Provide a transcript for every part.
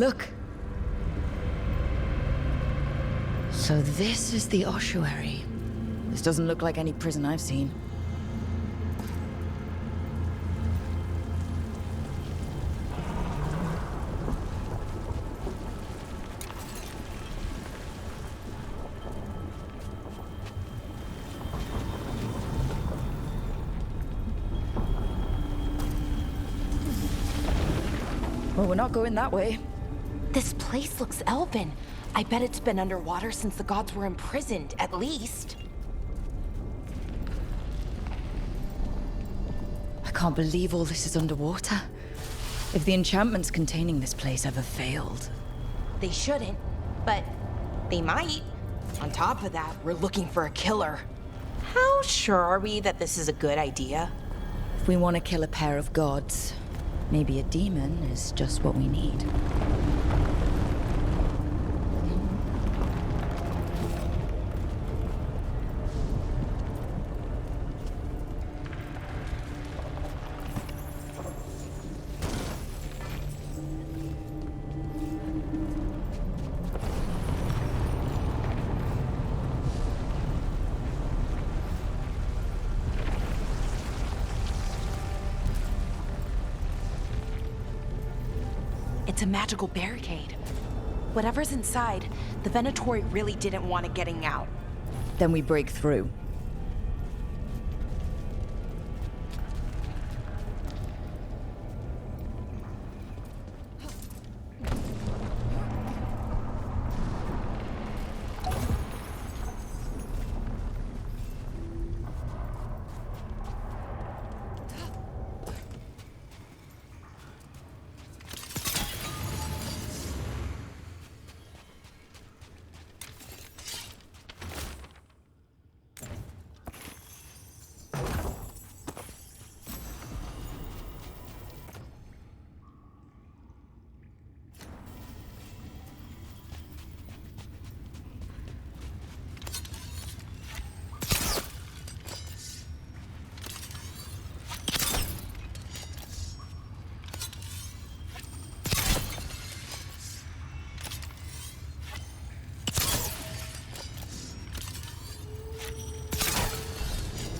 Look. So this is the ossuary. This doesn't look like any prison I've seen. Well, we're not going that way. This place looks elven. I bet it's been underwater since the gods were imprisoned, at least. I can't believe all this is underwater. If the enchantments containing this place ever failed. They shouldn't, but they might. On top of that, we're looking for a killer. How sure are we that this is a good idea? If we want to kill a pair of gods, maybe a demon is just what we need. It's a magical barricade. Whatever's inside, the Venatori really didn't want it getting out. Then we break through.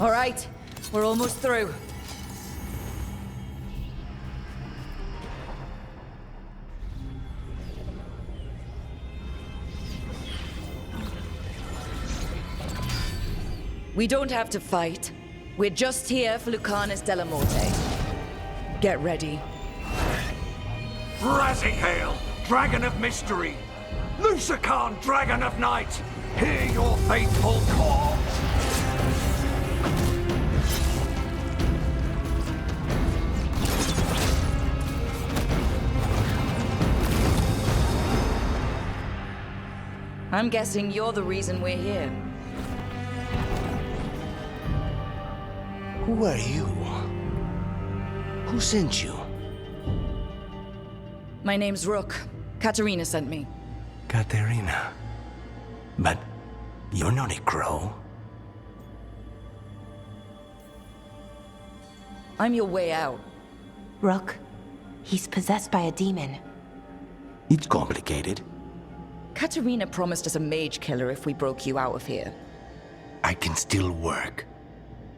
All right, we're almost through. We don't have to fight. We're just here for Lucanus de la Morte. Get ready. Razikale, Dragon of Mystery! Lucican, Dragon of Night! Hear your faithful call! I'm guessing you're the reason we're here. Who are you? Who sent you? My name's Rook. Katerina sent me. Katerina. But you're not a crow. I'm your way out. Rook, he's possessed by a demon. It's complicated. Katerina promised us a mage killer if we broke you out of here. I can still work.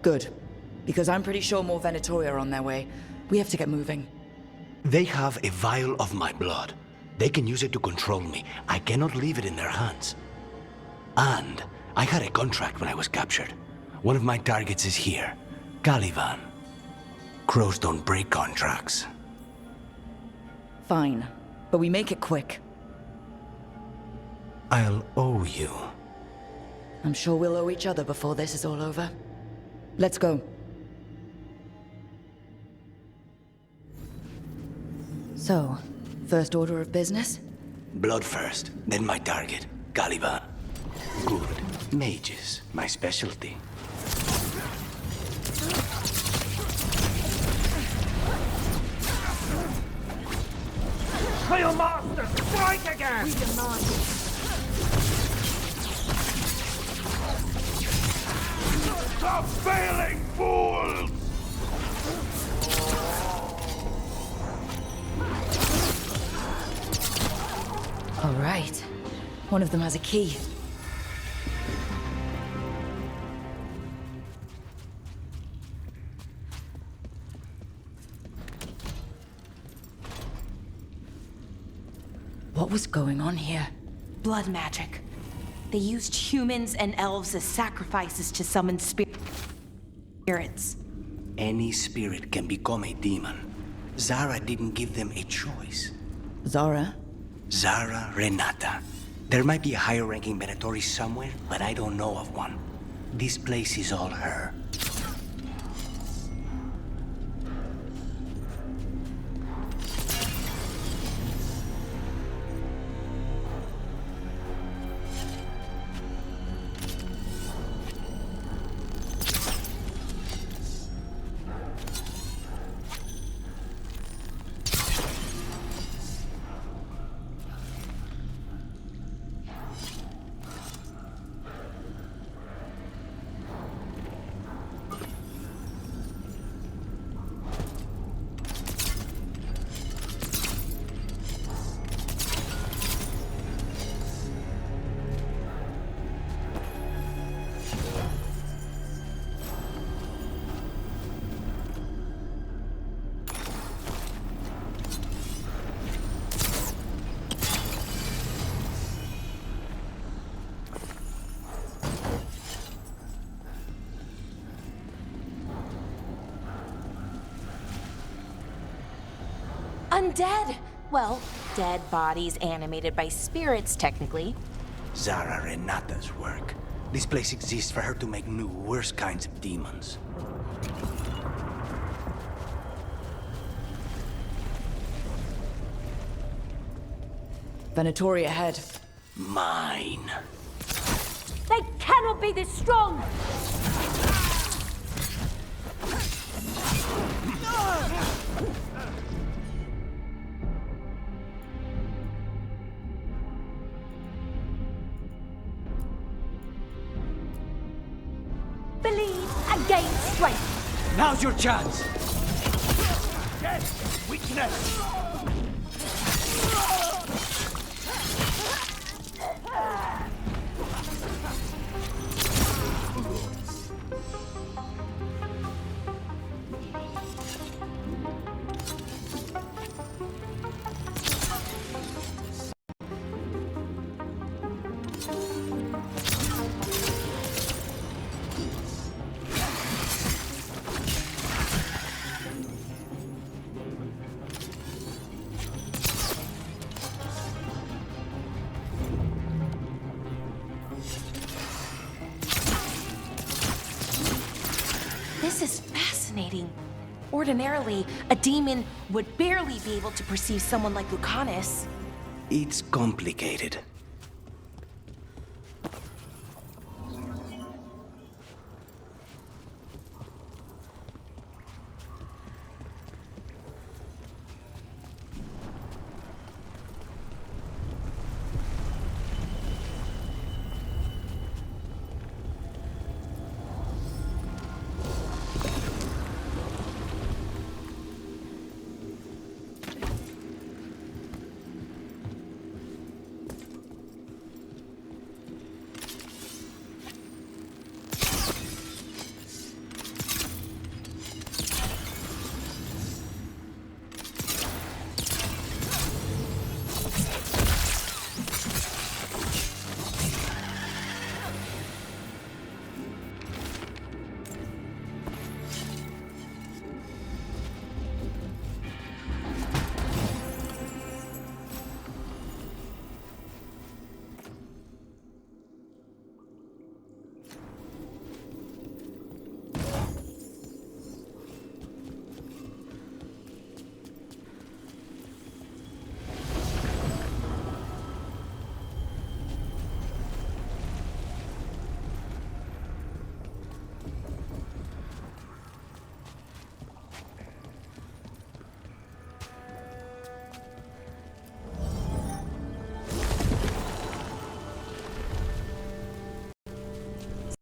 Good. Because I'm pretty sure more Venatori are on their way. We have to get moving. They have a vial of my blood. They can use it to control me. I cannot leave it in their hands. And I had a contract when I was captured. One of my targets is here. Caliban. Crows don't break contracts. Fine. But we make it quick. I'll owe you. I'm sure we'll owe each other before this is all over. Let's go. So, first order of business? Blood first, then my target, Caliban. Good. Mages, my specialty. Hail Master, strike again! We demand it. Stop failing, fools! Right. One of them has a key. What was going on here? Blood magic. They used humans and elves as sacrifices to summon spirits. Any spirit can become a demon. Zara didn't give them a choice. Zara? Zara Renata. There might be a higher-ranking Venatori somewhere, but I don't know of one. This place is all her. Undead! Well, dead bodies animated by spirits, technically. Zara Renata's work. This place exists for her to make new, worse kinds of demons. Venatori ahead. Mine. They cannot be this strong! Believe and gain strength. Now's your chance! Yes! Weakness! This is fascinating. Ordinarily, a demon would barely be able to perceive someone like Lucanus. It's complicated.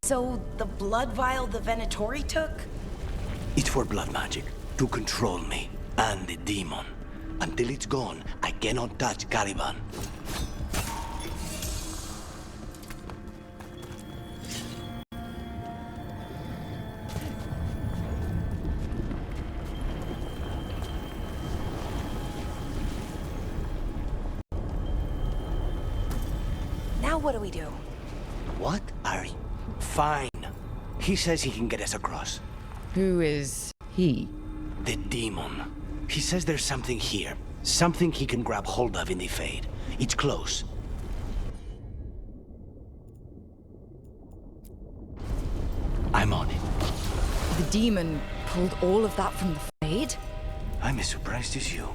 So, the blood vial the Venatori took? It's for blood magic, to control me, and the demon. Until it's gone, I cannot touch Caliban. what do we do? What are you? Fine. He says he can get us across. Who is he? The demon. He says there's something here. Something he can grab hold of in the Fade. It's close. I'm on it. The demon pulled all of that from the Fade? I'm as surprised as you.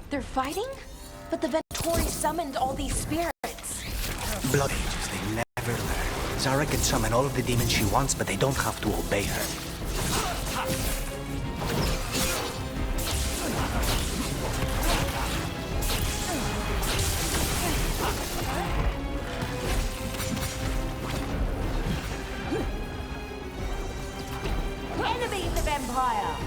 They're fighting? But the Ventori summoned all these spirits. Blood angels, they never learn. Zara can summon all of the demons she wants, but they don't have to obey her. Enemy of the vampire!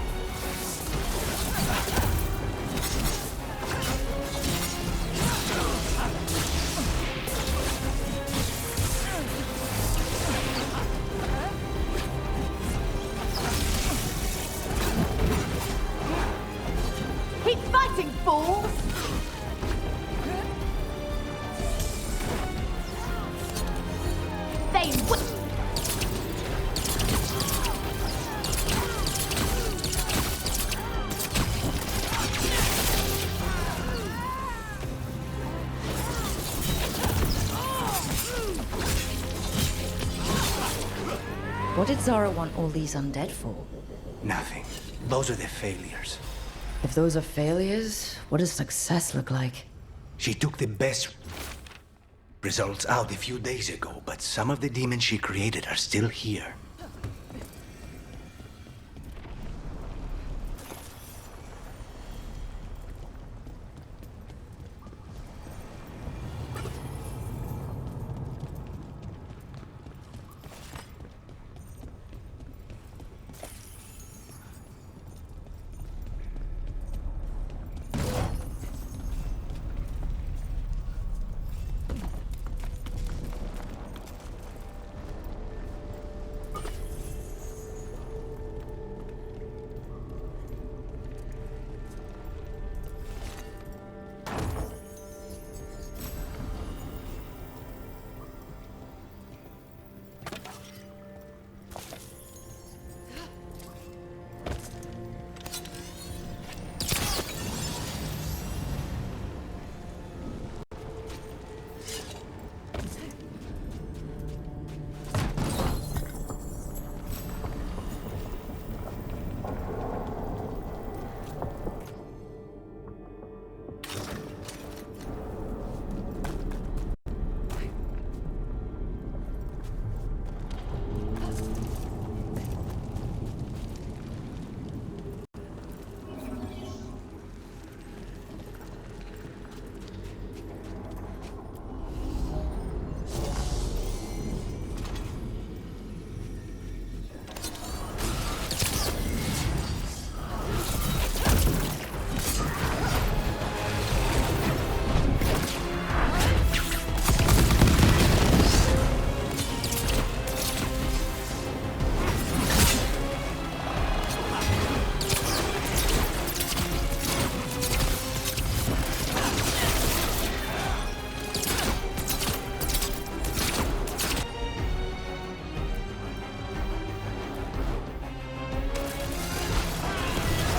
Keep fighting, fools! They will. What did Zara want all these undead for? Nothing. Those are the failures. If those are failures, what does success look like? She took the best results out a few days ago, but some of the demons she created are still here.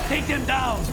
Take them down!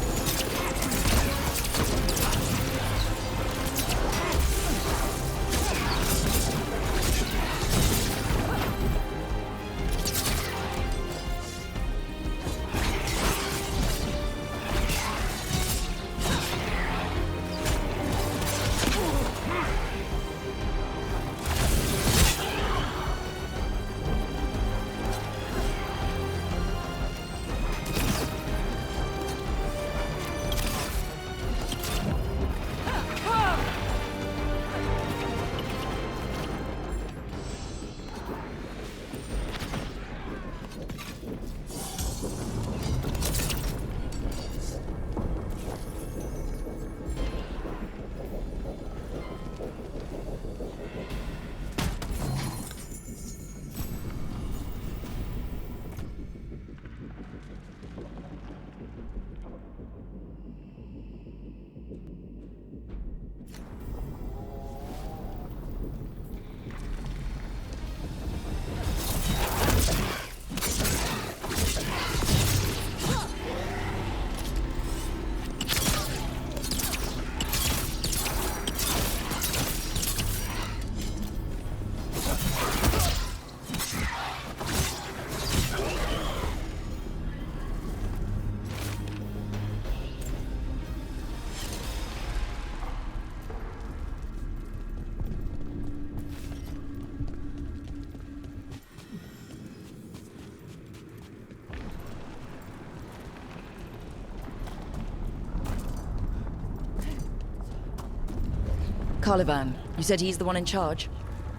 Caliban, you said he's the one in charge?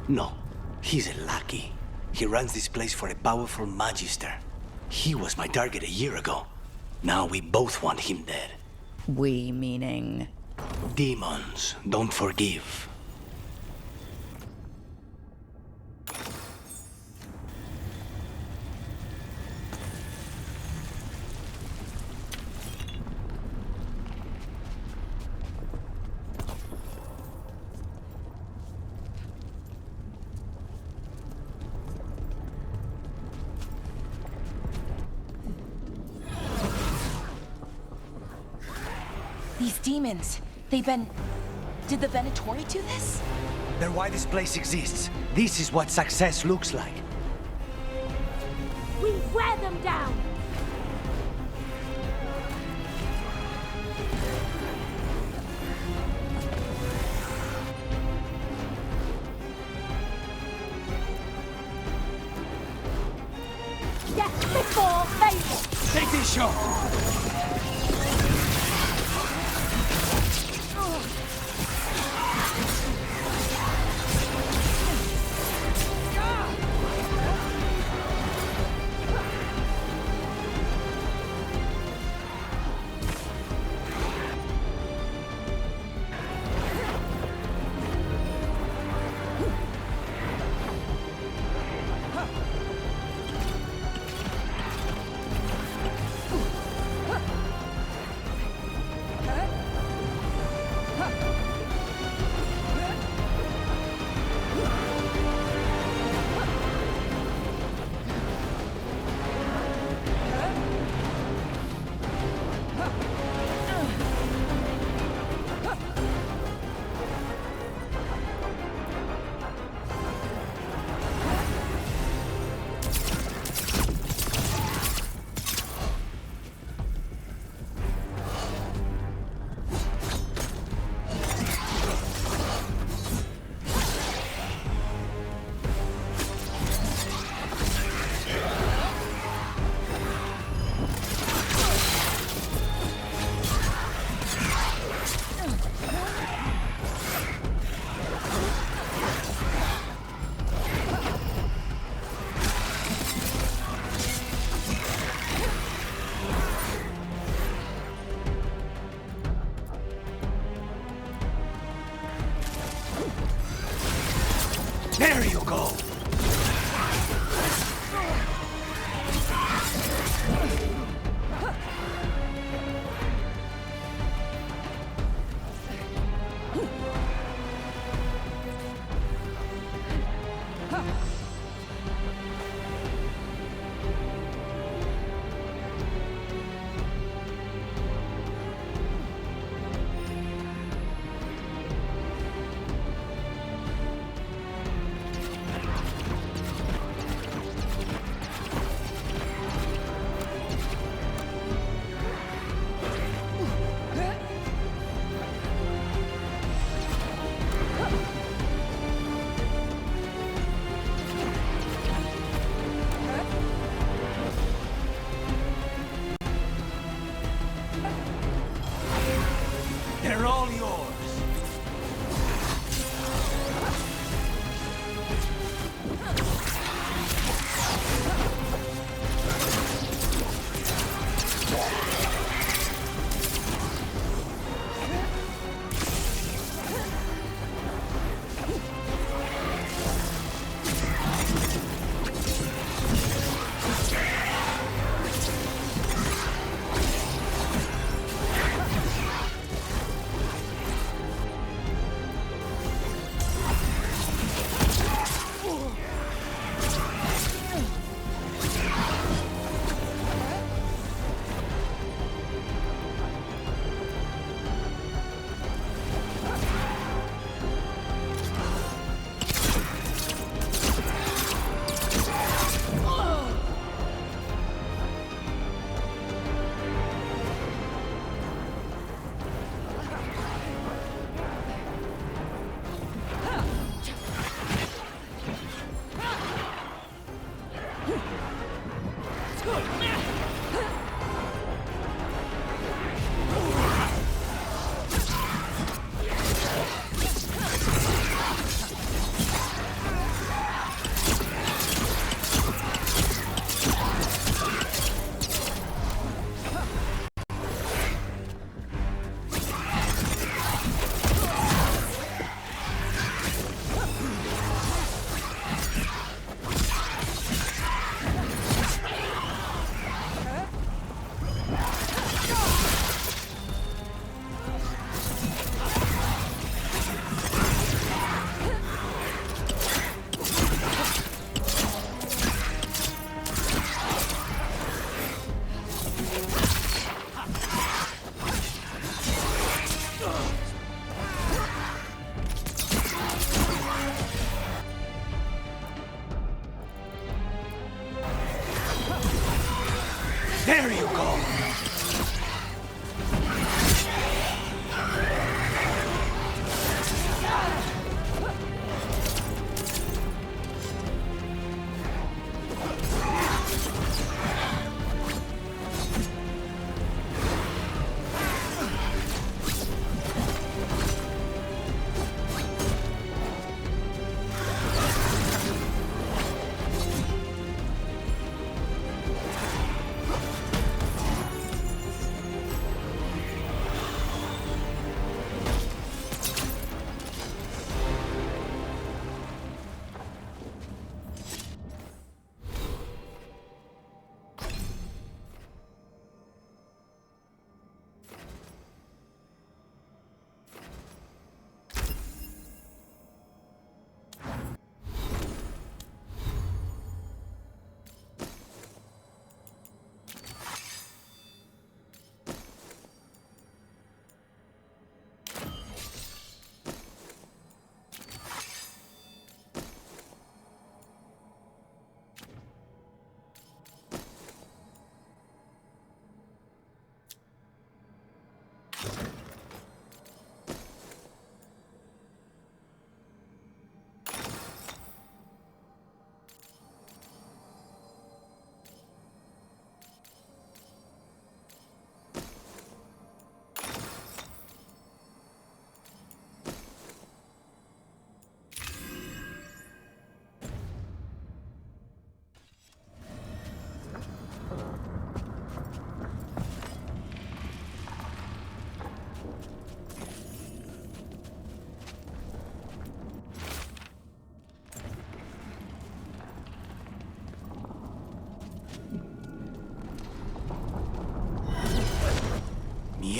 No, he's a lackey. He runs this place for a powerful magister. He was my target a year ago. Now we both want him dead. We meaning... Demons don't forgive. These demons, they've been... Did the Venatori do this? They're why this place exists. This is what success looks like. We wear them down! Death before fable! Take this shot! There you go!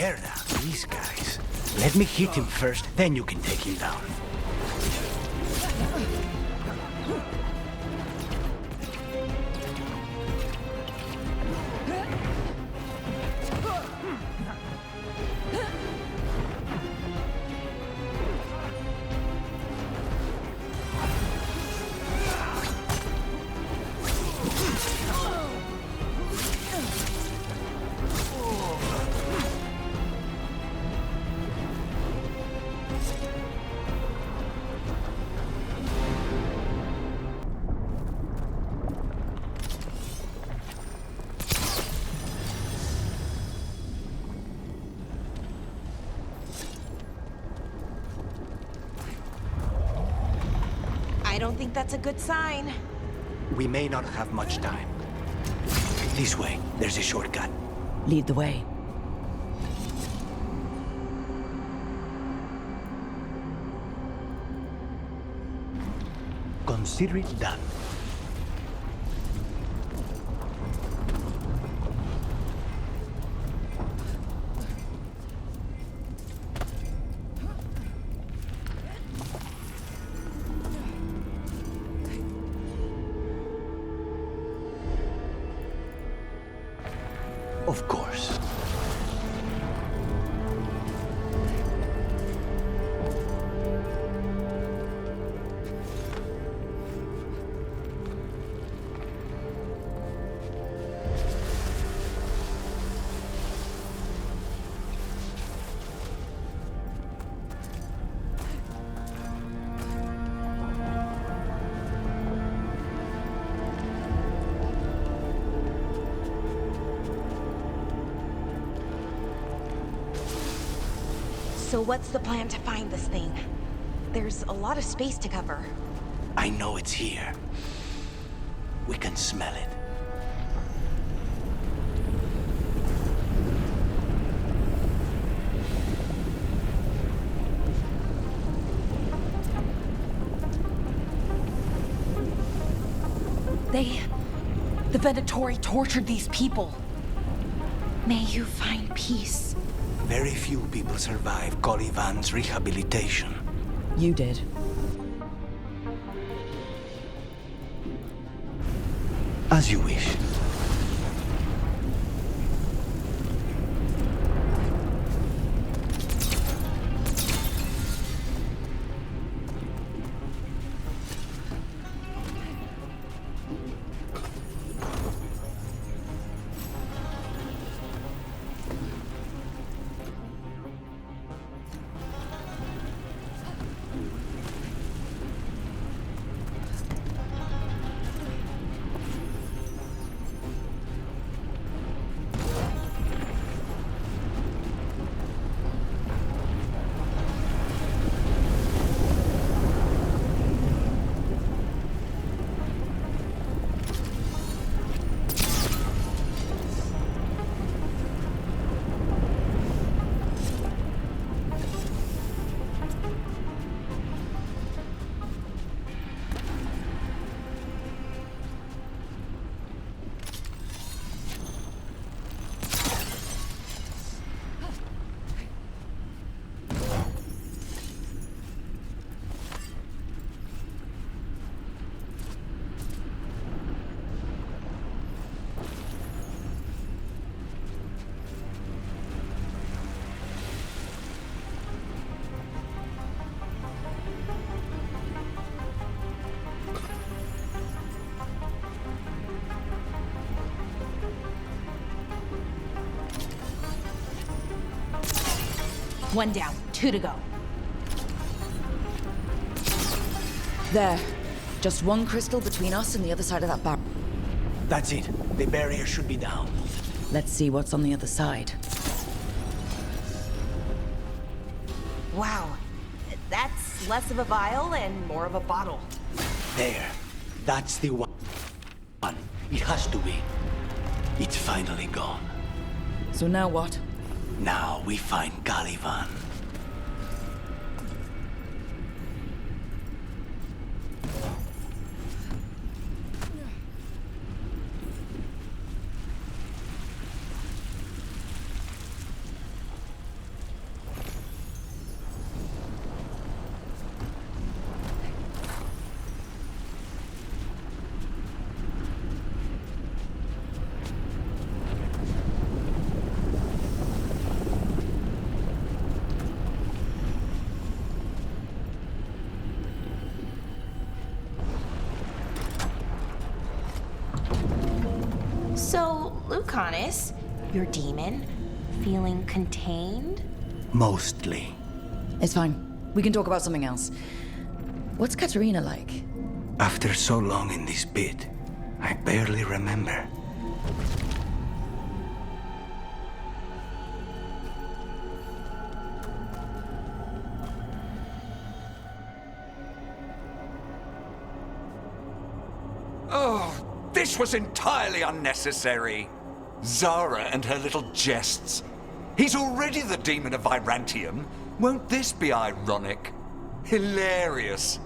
Mierda, these guys. Let me hit him first, then you can take him down. I don't think that's a good sign. We may not have much time. This way, there's a shortcut. Lead the way. Consider it done. Of course. So what's the plan to find this thing? There's a lot of space to cover. I know it's here. We can smell it. The Venatori tortured these people. May you find peace. Very few people survive Calivan's rehabilitation. You did. As you wish. One down, 2 to go. There. Just one crystal between us and the other side of that barrel. That's it. The barrier should be down. Let's see what's on the other side. Wow. That's less of a vial and more of a bottle. There. That's the one. It has to be. It's finally gone. So now what? Now we find Calivan. So, Lucanus, your demon, feeling contained? Mostly. It's fine. We can talk about something else. What's Katerina like? After so long in this pit, I barely remember. Oh, this was entirely unnecessary. Zara and her little jests. He's already the demon of Virantium. Won't this be ironic? Hilarious.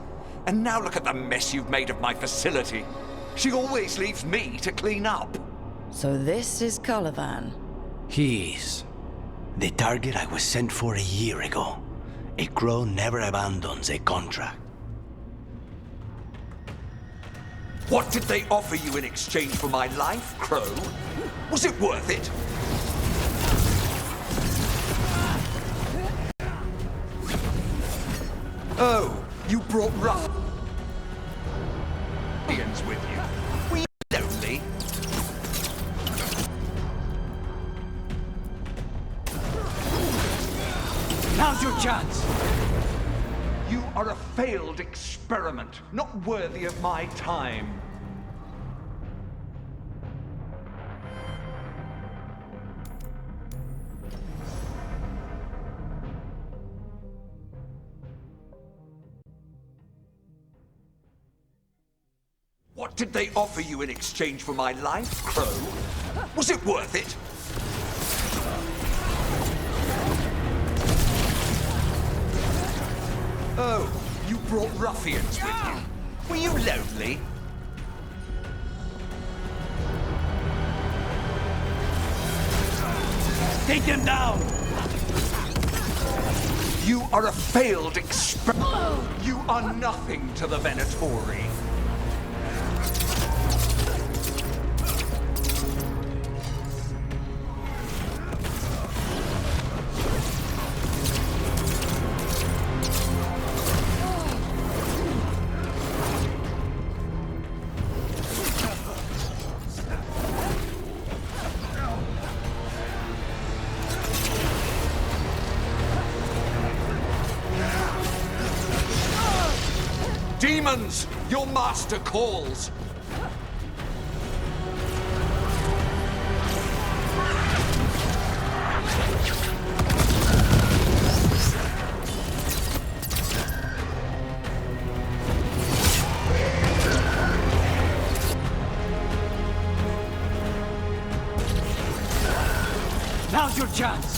And now look at the mess you've made of my facility. She always leaves me to clean up. So this is Arlathan. He is the target I was sent for a year ago. A crow never abandons a contract. What did they offer you in exchange for my life, Crow? Was it worth it? Oh, you brought ruffians with you. Were you lonely? Now's your chance! You are a failed experiment, not worthy of my time. What did they offer you in exchange for my life, Crow? Was it worth it? Oh, you brought ruffians with you. Were you lonely? Take him down! You are a failed experiment. You are nothing to the Venatori. Demons, your master calls. Now's your chance!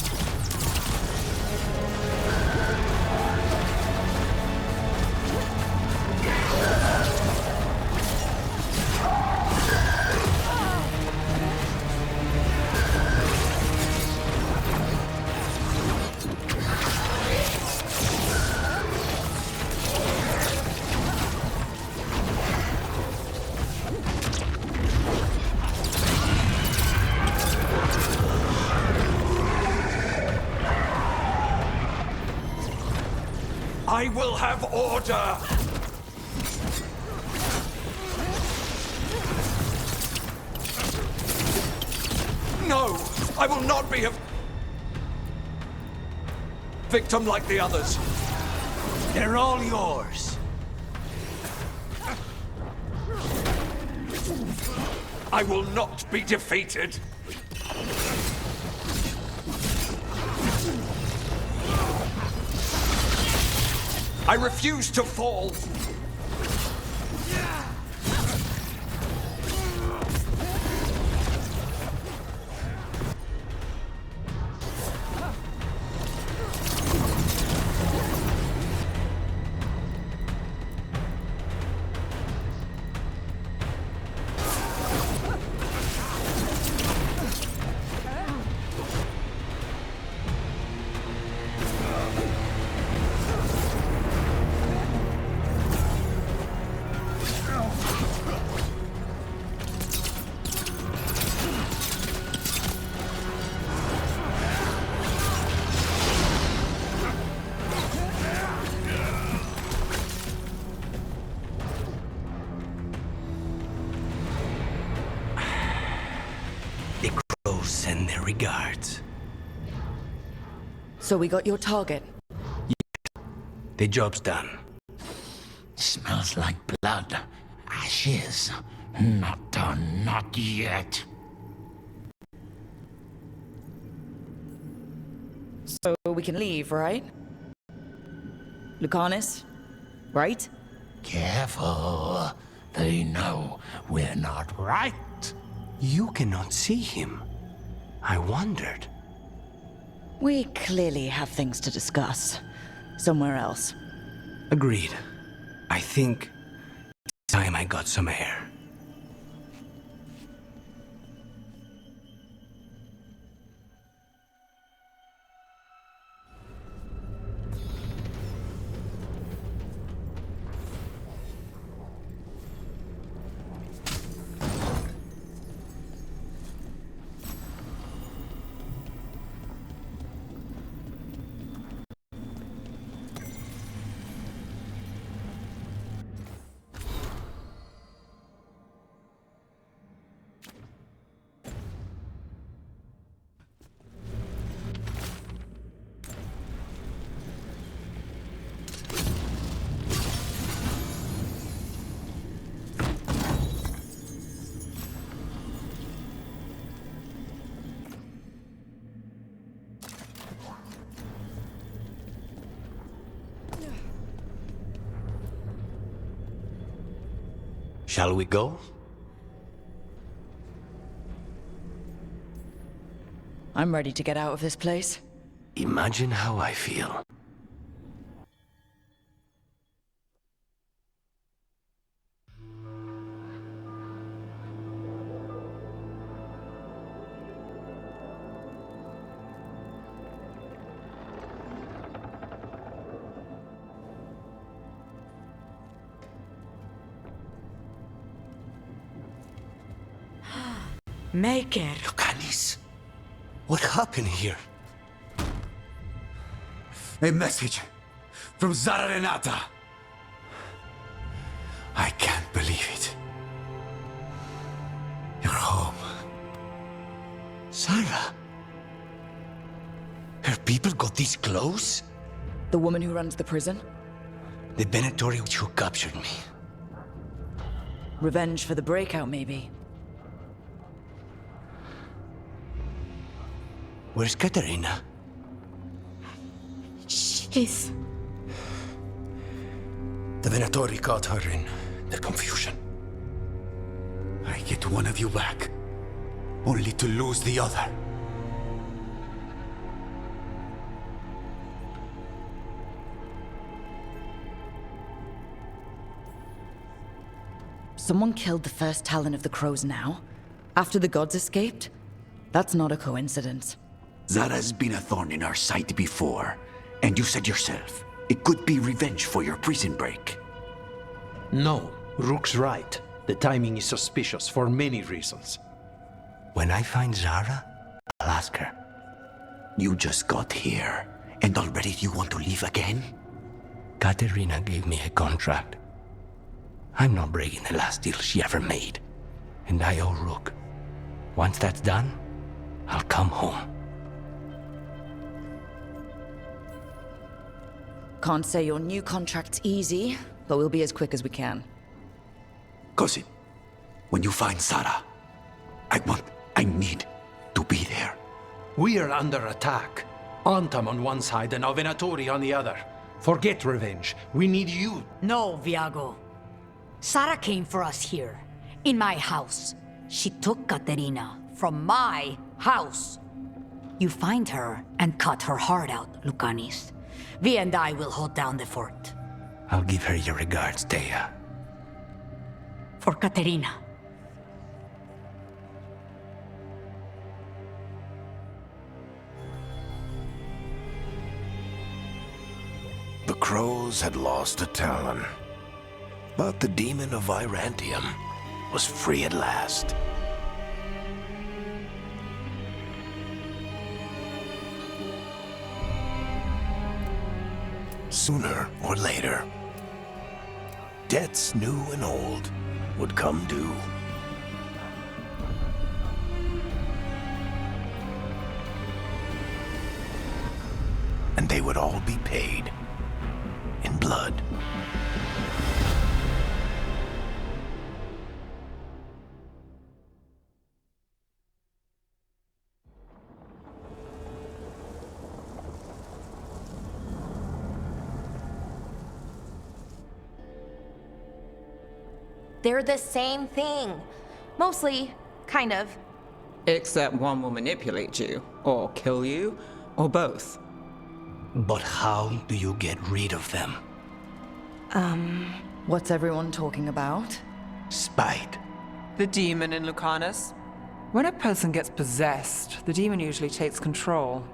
I will have order! No! I will not be a victim like the others. They're all yours. I will not be defeated. I refuse to fall. regards. So we got your target. The job's done. Smells like blood. Ashes. Not done, not yet. So we can leave, right? Lucanis, right? Careful. They know we're not right. You cannot see him. I wondered. We clearly have things to discuss. Somewhere else. Agreed. I think it's time I got some air. Shall we go? I'm ready to get out of this place. Imagine how I feel. Maker. Lucanis, what happened here? A message from Zara Renata. I can't believe it. You're home. Sarah? Her people got this close? The woman who runs the prison? The Venatori who captured me. Revenge for the breakout, maybe. Where's Katerina? She's... The Venatori caught her in their confusion. I get one of you back, only to lose the other. Someone killed the first Talon of the Crows now? After the gods escaped? That's not a coincidence. Zara's been a thorn in our side before, and you said yourself, it could be revenge for your prison break. No, Rook's right. The timing is suspicious for many reasons. When I find Zara, I'll ask her. You just got here, and already you want to leave again? Katerina gave me a contract. I'm not breaking the last deal she ever made. And I owe Rook. Once that's done, I'll come home. Can't say your new contract's easy, but we'll be as quick as we can. Cousin, when you find Zara, I need to be there. We are under attack. Antam on one side and Venatori on the other. Forget revenge. We need you. No, Viago. Sara came for us here, in my house. She took Katerina from my house. You find her and cut her heart out, Lucanis. Vi and I will hold down the fort. I'll give her your regards, Thea. For Katerina. The Crows had lost a Talon, but the demon of Virantium was free at last. Sooner or later, debts new and old would come due. and they would all be paid in blood. They're the same thing. Mostly, kind of. Except one will manipulate you, or kill you, or both. But how do you get rid of them? What's everyone talking about? Spite. The demon in Lucanus. When a person gets possessed, the demon usually takes control.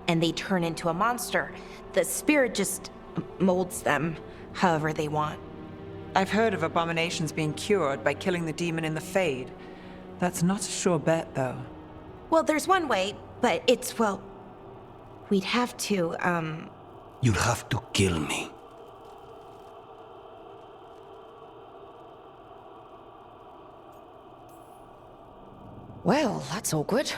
And they turn into a monster. The spirit just molds them however they want. I've heard of abominations being cured by killing the demon in the Fade. That's not a sure bet, though. Well, there's one way, but it's, well... We'd have to, You'd have to kill me. Well, that's awkward.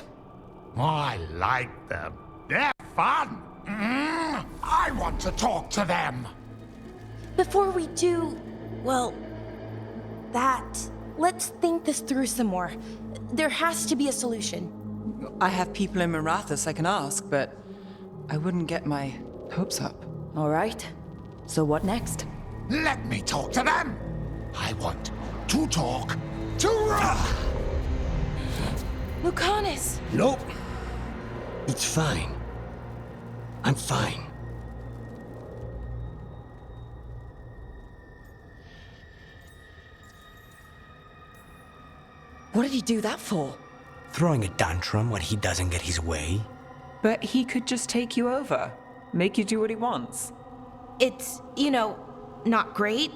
I like them. They're fun. I want to talk to them. Before we do, well, let's think this through some more. There has to be a solution. I have people in Marathas I can ask, but I wouldn't get my hopes up. All right. So what next? Let me talk to them. I want to talk to Lucanus! Nope. It's fine. I'm fine. What did he do that for? Throwing a tantrum when he doesn't get his way? But he could just take you over, make you do what he wants. It's, not great,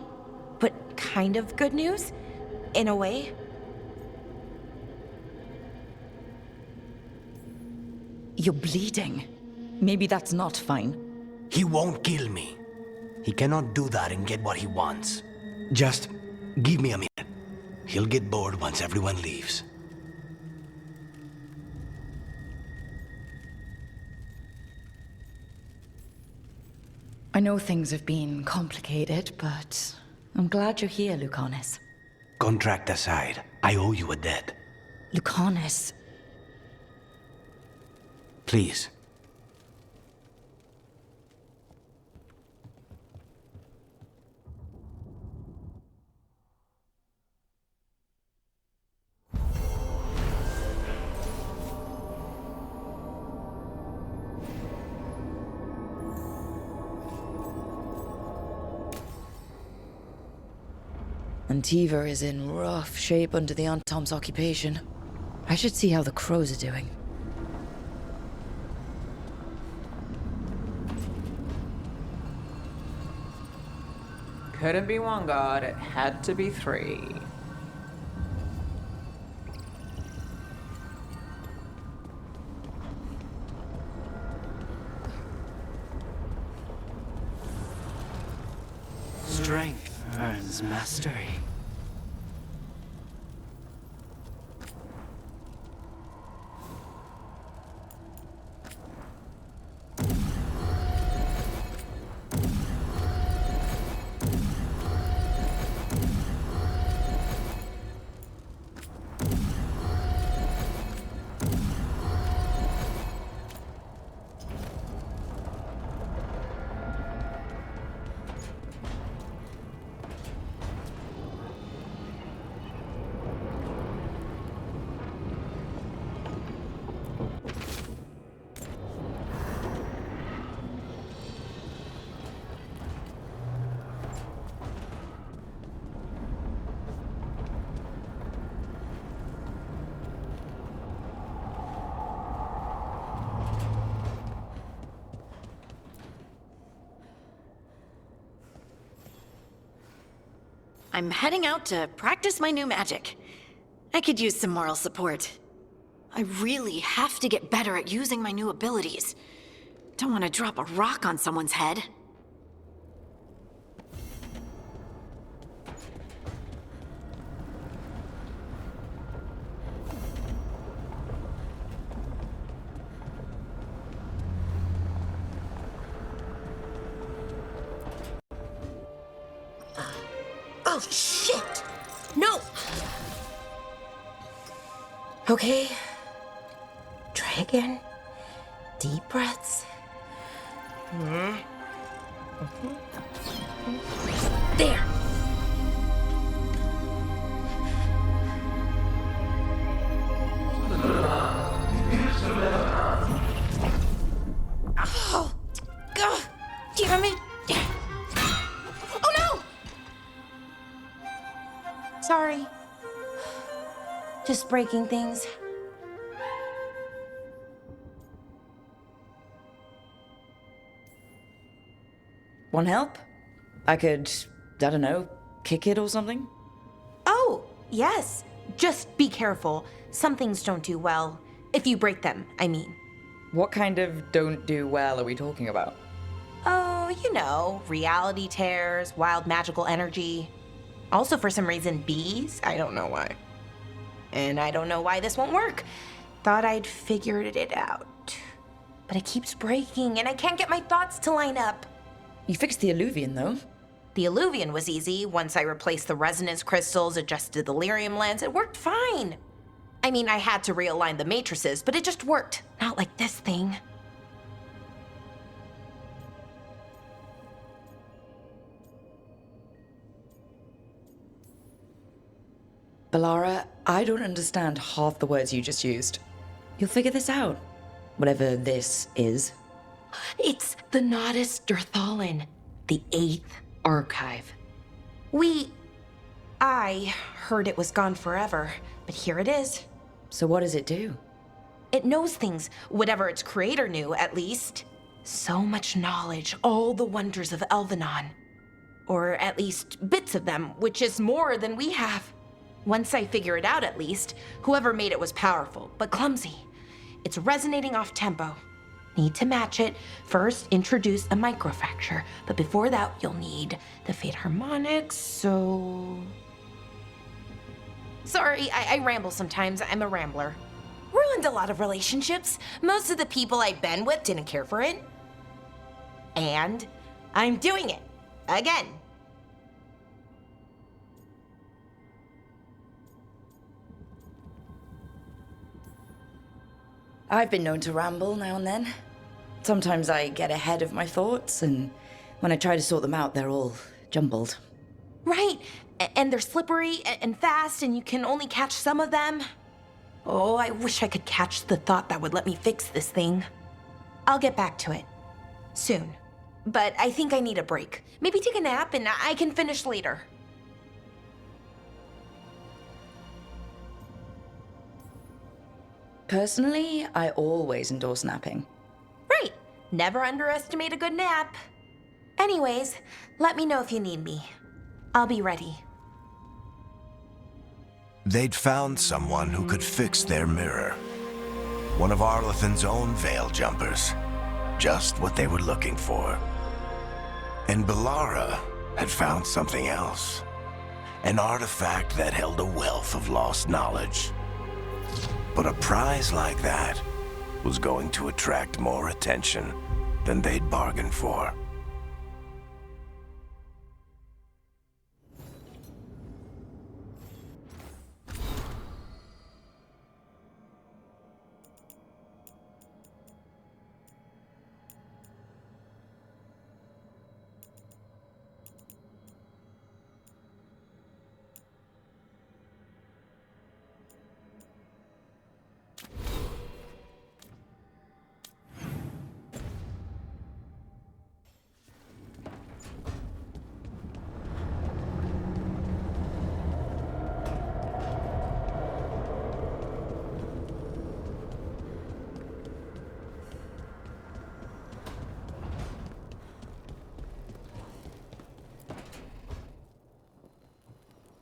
but kind of good news, in a way. You're bleeding. Maybe that's not fine. He won't kill me. He cannot do that and get what he wants. Just give me a minute. He'll get bored once everyone leaves. I know things have been complicated, but I'm glad you're here, Lucanus. Contract aside, I owe you a debt. Lucanus. Please. Antiva is in rough shape under the Antom's occupation. I should see how the crows are doing. Couldn't be one god, it had to be three. Strength earns mastery. I'm heading out to practice my new magic. I could use some moral support. I really have to get better at using my new abilities. Don't want to drop a rock on someone's head. Oh, shit! No! Okay. Try again. Deep breaths. There! Oh, God, damn it! Oh no! Sorry. Just breaking things. Want help? I could, I don't know, kick it or something? Oh, yes. Just be careful. Some things don't do well. If you break them, I mean. What kind of don't do well are we talking about? Oh, you know, reality tears, wild magical energy. Also, for some reason, bees. I don't know why. And I don't know why this won't work. Thought I'd figured it out. But it keeps breaking, and I can't get my thoughts to line up. You fixed the alluvian, though. The alluvian was easy. Once I replaced the resonance crystals, adjusted the lyrium lens, it worked fine. I mean, I had to realign the matrices, but it just worked. Not like this thing. Balara, I don't understand half the words you just used. You'll figure this out. Whatever this is. It's the Nodus Dirthalin, the 8th archive. I heard it was gone forever, but here it is. So what does it do? It knows things, whatever its creator knew, at least. So much knowledge, all the wonders of Elvenon. Or at least bits of them, which is more than we have. Once I figure it out, at least, whoever made it was powerful, but clumsy. It's resonating off tempo. Need to match it. First, introduce a microfracture, but before that, you'll need the Fate harmonics, so... Sorry, I ramble sometimes. I'm a rambler. Ruined a lot of relationships. Most of the people I've been with didn't care for it. And I'm doing it. Again. I've been known to ramble now and then. Sometimes I get ahead of my thoughts, and when I try to sort them out, they're all jumbled. Right, and they're slippery and fast, and you can only catch some of them. Oh, I wish I could catch the thought that would let me fix this thing. I'll get back to it. Soon. But I think I need a break. Maybe take a nap and I can finish later. Personally, I always endorse napping. Right. Never underestimate a good nap. Anyways, let me know if you need me. I'll be ready. They'd found someone who could fix their mirror. One of Arlathan's own veil jumpers. Just what they were looking for. And Balara had found something else. An artifact that held a wealth of lost knowledge. But a prize like that was going to attract more attention than they'd bargained for.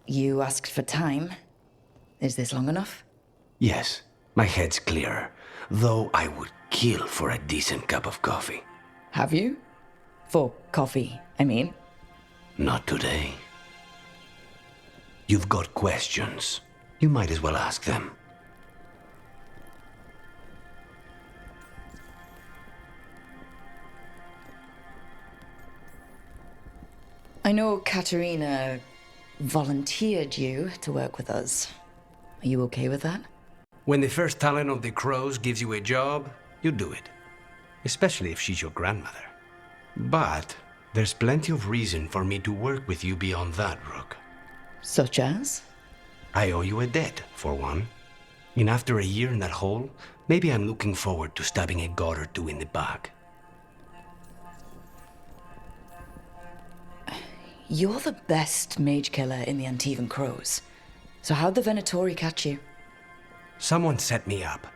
You asked for time. Is this long enough? Yes, my head's clearer, though I would kill for a decent cup of coffee. Have you? For coffee, I mean. Not today. You've got questions. You might as well ask them. I know Katerina volunteered you to work with us. Are you okay with that? When the first talent of the crows gives you a job, you do it. Especially if she's your grandmother. But there's plenty of reason for me to work with you beyond that, Rook. Such as? I owe you a debt, for one. And after a year in that hole, maybe I'm looking forward to stabbing a god or two in the back. You're the best mage killer in the Antivan Crows. So how'd the Venatori catch you? Someone set me up.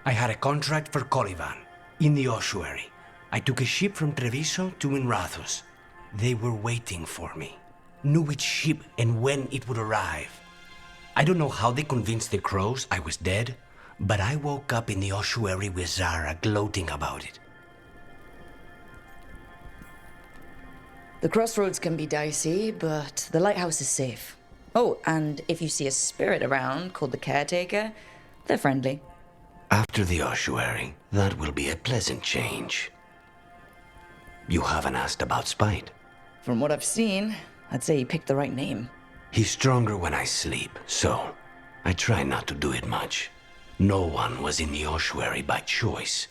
I had a contract for Colivan, in the ossuary. I took a ship from Treviso to Inrathus. They were waiting for me. Knew which ship and when it would arrive. I don't know how they convinced the crows I was dead, but I woke up in the ossuary with Zara gloating about it. The crossroads can be dicey, but the lighthouse is safe. Oh, and if you see a spirit around called the Caretaker, they're friendly. After the ossuary, that will be a pleasant change. You haven't asked about Spite. From what I've seen, I'd say you picked the right name. He's stronger when I sleep, so I try not to do it much. No one was in the ossuary by choice,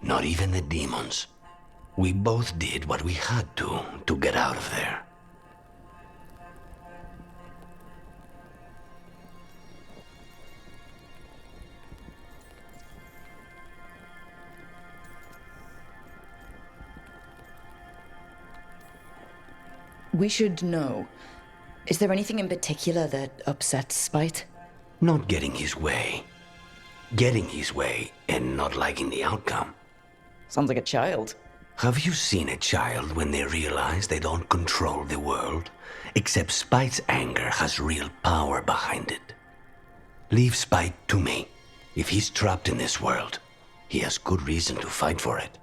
not even the demons. We both did what we had to get out of there. We should know. Is there anything in particular that upsets Spite? Not getting his way. Getting his way and not liking the outcome. Sounds like a child. Have you seen a child when they realize they don't control the world? Except Spite's anger has real power behind it. Leave Spite to me. If he's trapped in this world, he has good reason to fight for it.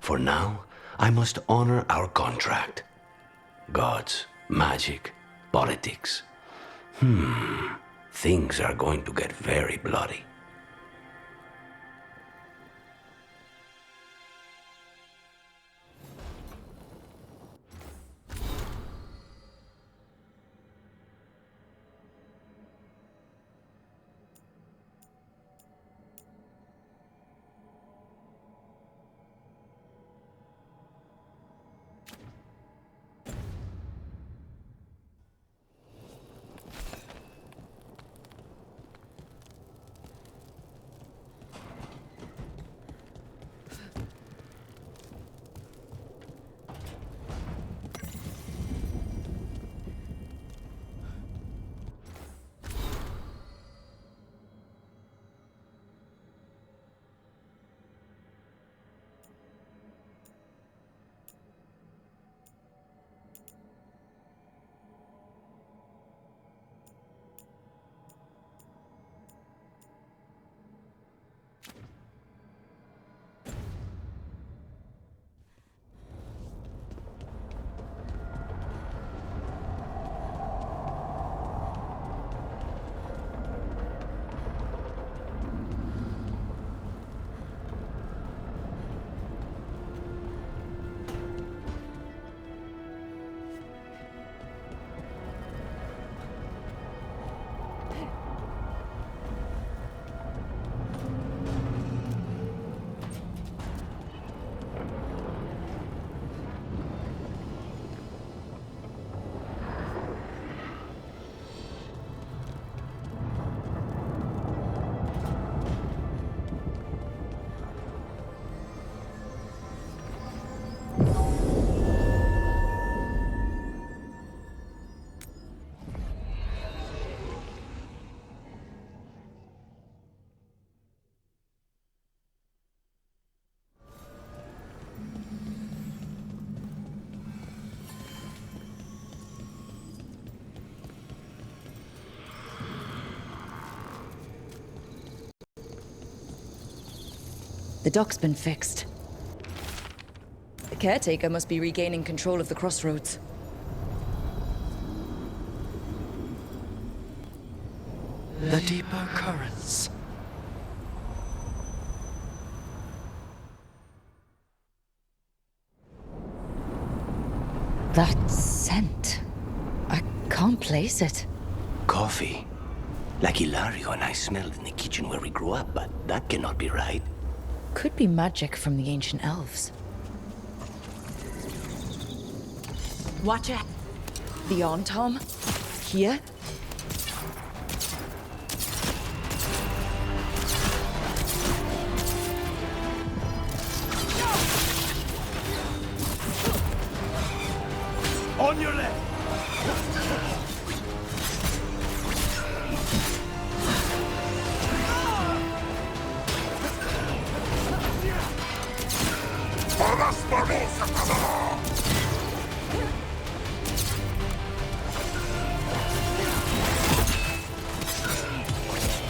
For now, I must honor our contract. Gods, magic, politics. Things are going to get very bloody. The dock's been fixed. The Caretaker must be regaining control of the crossroads. The deeper currents. That scent. I can't place it. Coffee. Like Hilario and I smelled in the kitchen where we grew up, but that cannot be right. Could be magic from the ancient elves. Watch it. The arm, Tom? Here? On your left!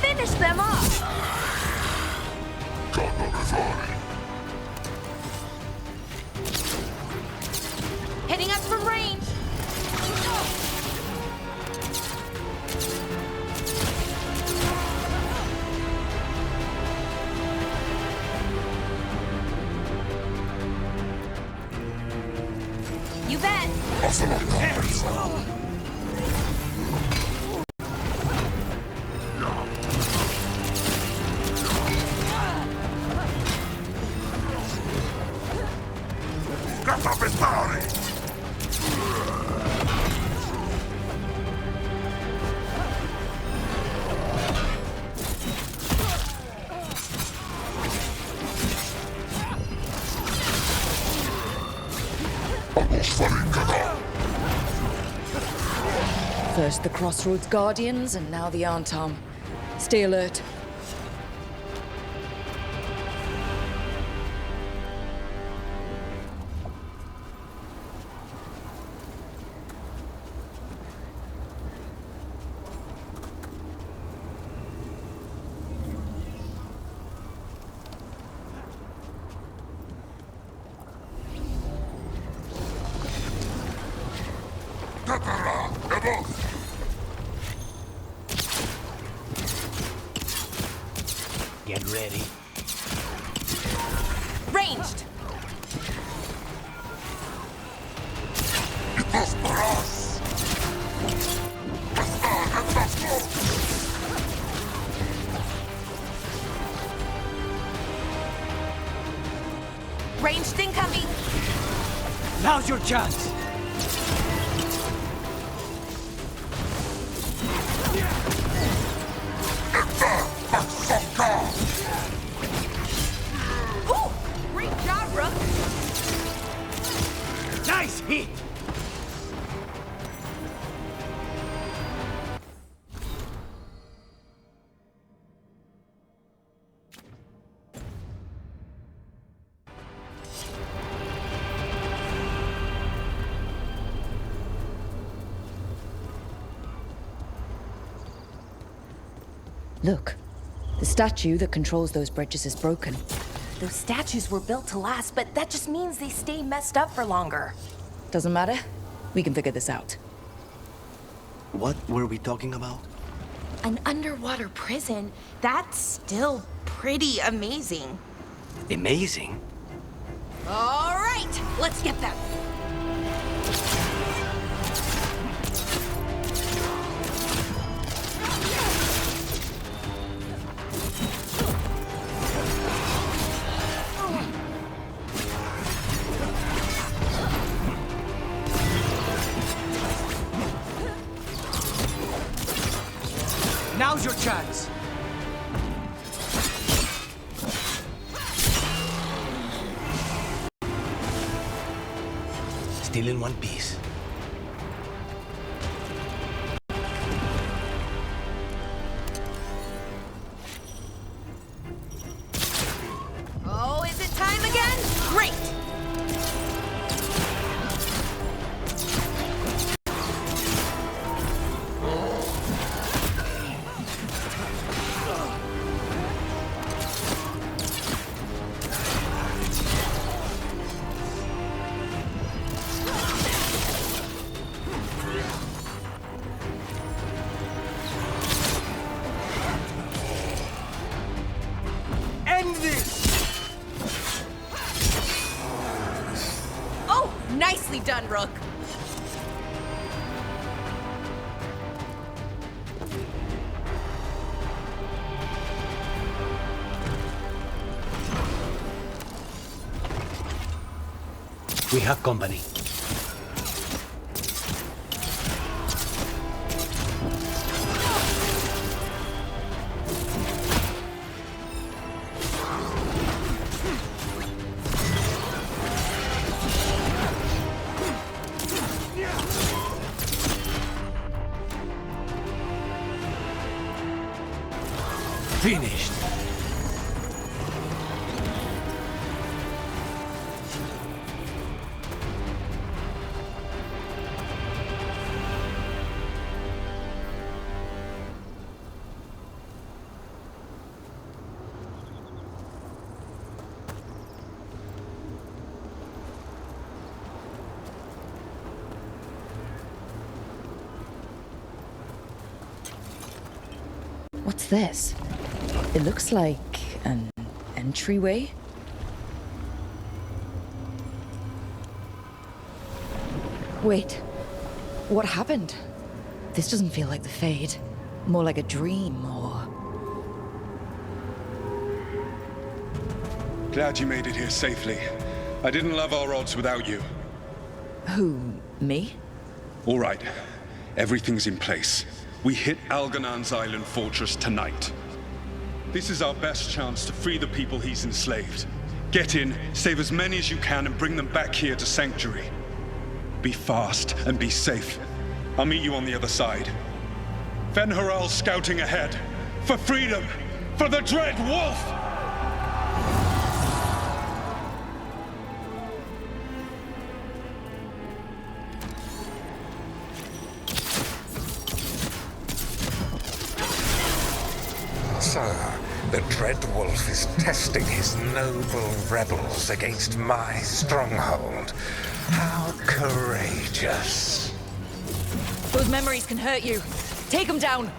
Finish them off! Hitting us from range. You bet. First the Crossroads Guardians, and now the Arntom. Stay alert. Get ready. Ranged. Ranged incoming. Now's your chance. Ooh, great job, Rook. Nice hit. Look. The statue that controls those bridges is broken. Those statues were built to last, but that just means they stay messed up for longer. Doesn't matter. We can figure this out. What were we talking about? An underwater prison? That's still pretty amazing. Amazing. All right, let's get them. Now's your chance. Still in one piece. Oh, is it time again? Great! End this! Oh, nicely done, Rook. We have company. Finished. What's this? It looks like an entryway. Wait, what happened? This doesn't feel like the Fade. More like a dream, or... Glad you made it here safely. I didn't love our odds without you. Who, me? All right, everything's in place. We hit Algernon's island fortress tonight. This is our best chance to free the people he's enslaved. Get in, save as many as you can, and bring them back here to Sanctuary. Be fast and be safe. I'll meet you on the other side. Fen-Haral's scouting ahead. For freedom! For the Dread Wolf! So, the Dread Wolf is testing his noble rebels against my stronghold. How courageous. Those memories can hurt you. Take them down!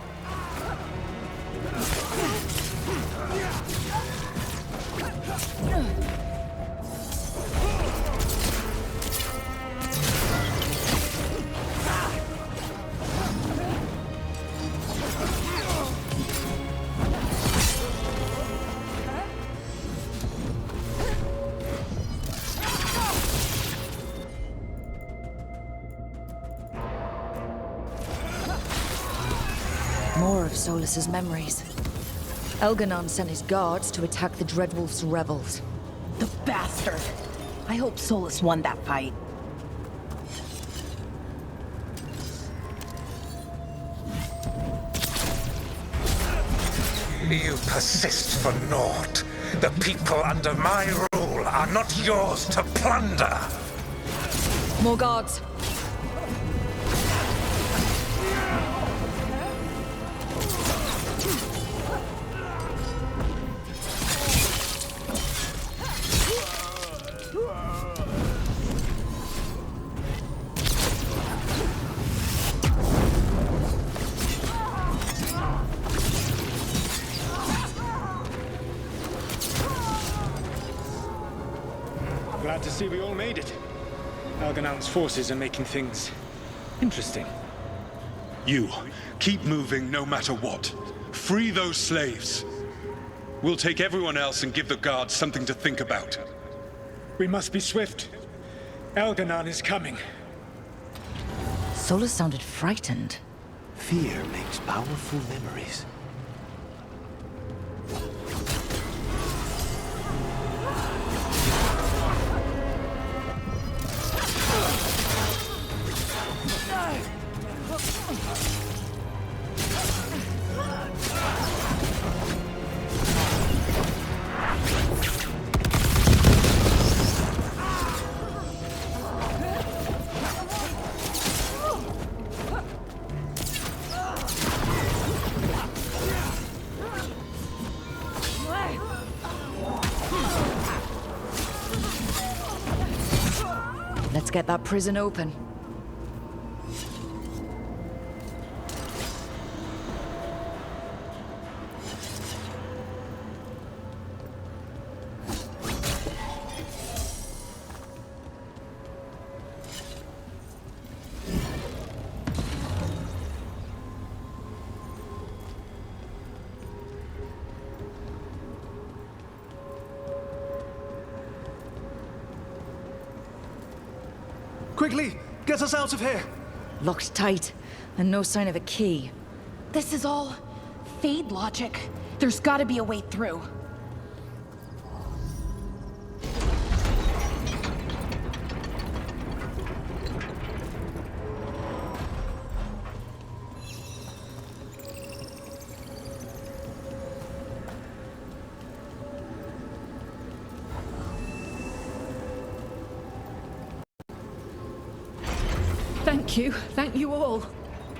More of Solus's memories. Elganon sent his guards to attack the Dreadwolf's rebels. The bastard! I hope Solus won that fight. You persist for naught. The people under my rule are not yours to plunder. More guards. Glad to see we all made it. Algernon's forces are making things interesting. You, keep moving no matter what. Free those slaves. We'll take everyone else and give the guards something to think about. We must be swift. Elganon is coming. Solus sounded frightened. Fear makes powerful memories. Let's get that prison open. Quickly, get us out of here! Locked tight, and no sign of a key. This is all Fade logic. There's gotta be a way through. Thank you all.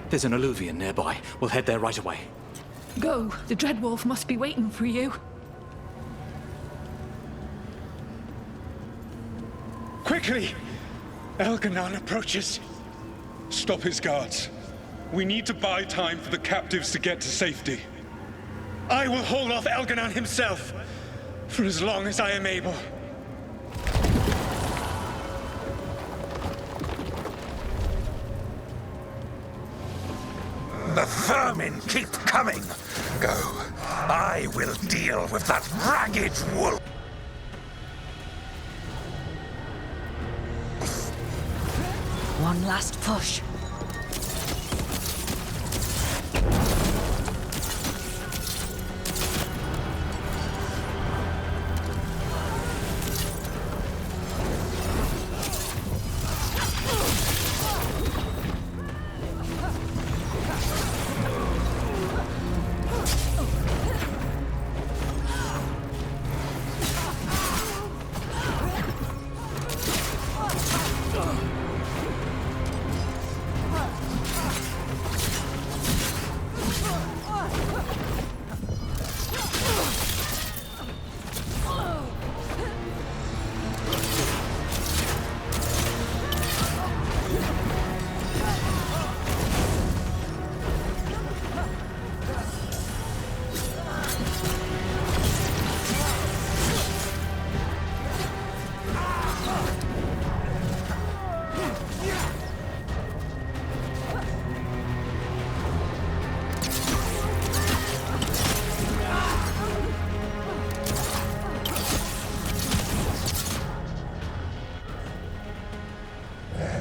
There's an alluvion nearby. We'll head there right away. Go. The Dreadwolf must be waiting for you. Quickly! Elganon approaches. Stop his guards. We need to buy time for the captives to get to safety. I will hold off Elganon himself, for as long as I am able. The vermin keep coming. Go. I will deal with that ragged wolf. One last push.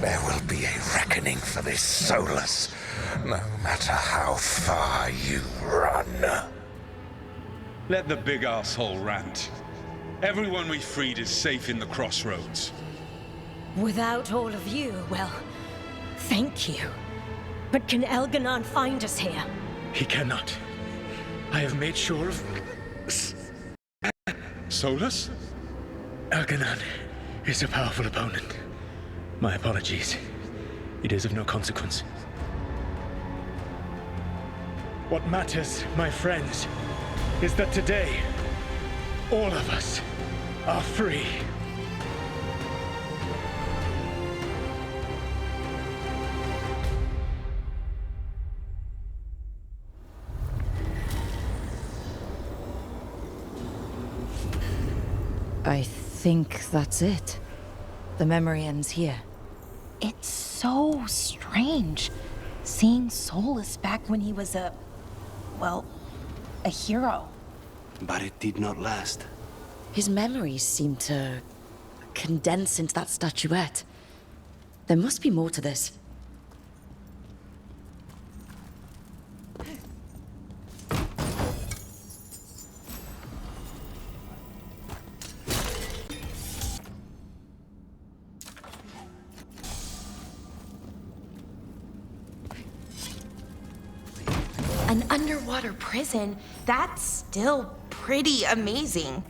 There will be a reckoning for this Solus, no matter how far you run. Let the big asshole rant. Everyone we freed is safe in the crossroads. Without all of you, well, thank you. But can Elganon find us here? He cannot. I have made sure of... Solus? Elganon is a powerful opponent. My apologies. It is of no consequence. What matters, my friends, is that today, all of us are free. I think that's it. The memory ends here. It's so strange seeing Solus back when he was a hero. But it did not last. His memories seem to condense into that statuette. There must be more to this. An underwater prison? That's still pretty amazing.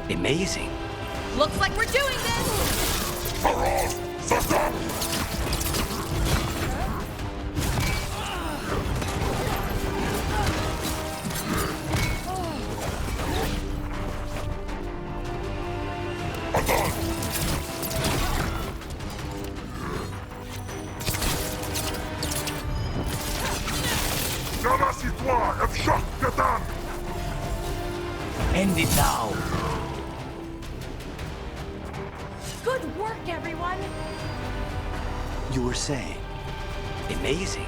Amazing. Looks like we're doing this! End it now. Good work, everyone! You were saying, amazing?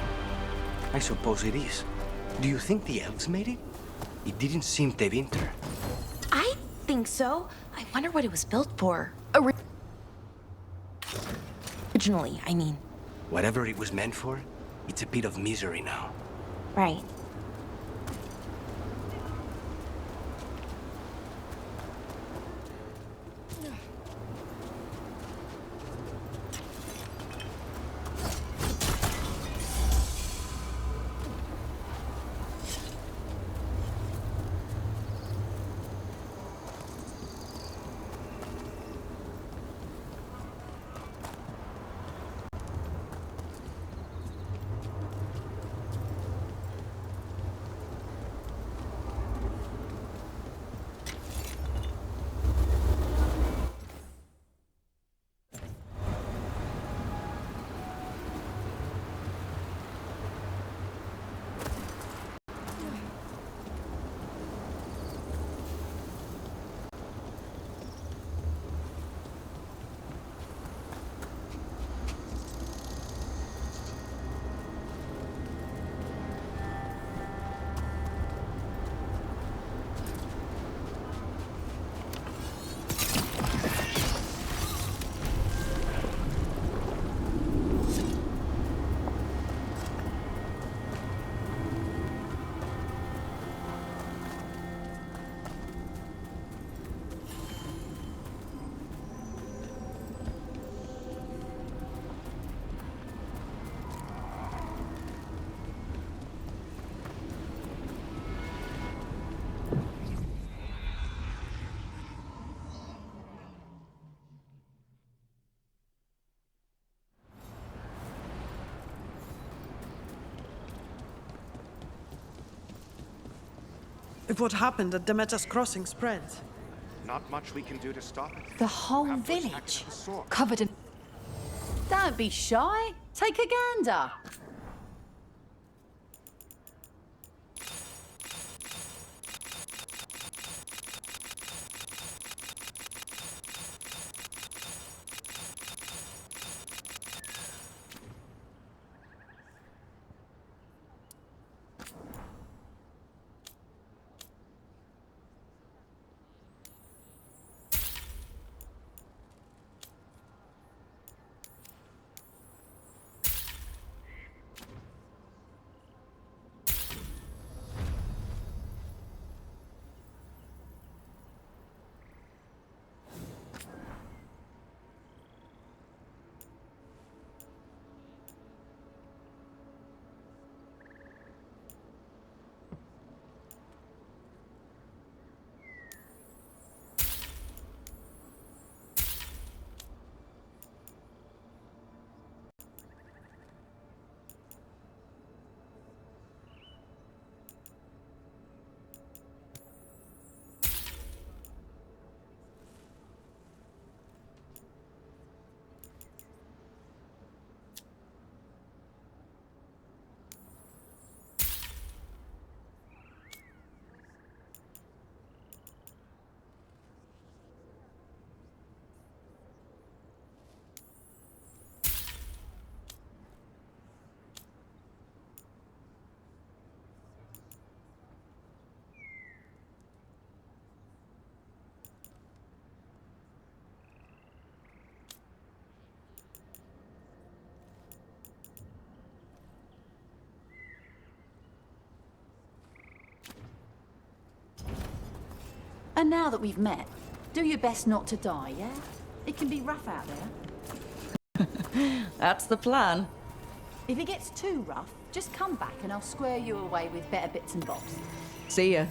I suppose it is. Do you think the elves made it? It didn't seem Tevinter. I think so. I wonder what it was built for. originally, I mean. Whatever it was meant for, it's a pit of misery now. Right. If what happened at Demeter's Crossing spreads. Not much we can do to stop it. The whole village covered in... Don't be shy. Take a gander. And now that we've met, do your best not to die, yeah? It can be rough out there. That's the plan. If it gets too rough, just come back and I'll square you away with better bits and bobs. See ya.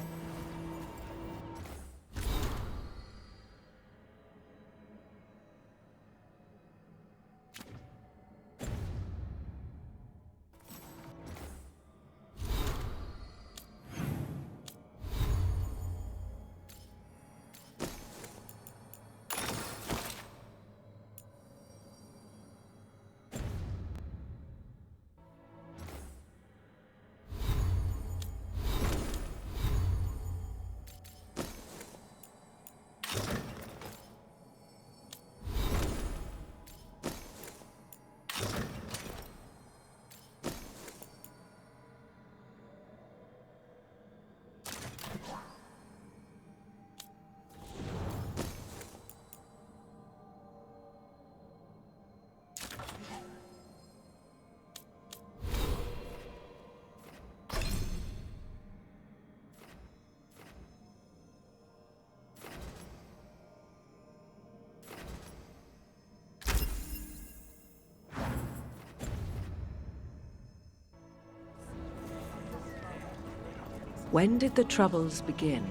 When did the troubles begin?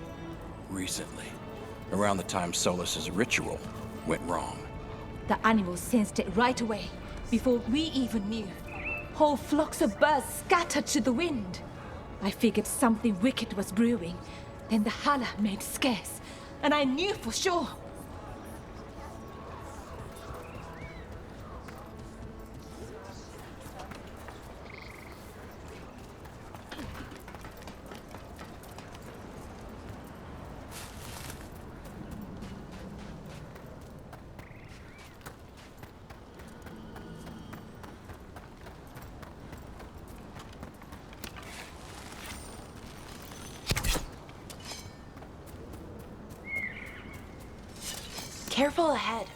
Recently. Around the time Solus's ritual went wrong. The animals sensed it right away, before we even knew. Whole flocks of birds scattered to the wind. I figured something wicked was brewing. Then the holler made scarce, and I knew for sure. Careful ahead.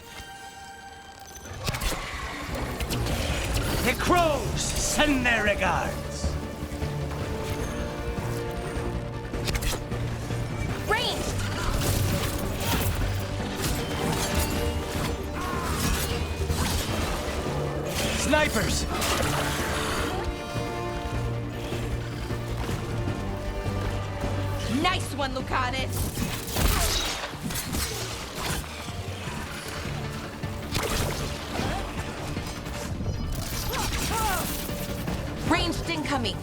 The crows send their regards. Range! Snipers! Nice one, Lucanus! Ranged incoming.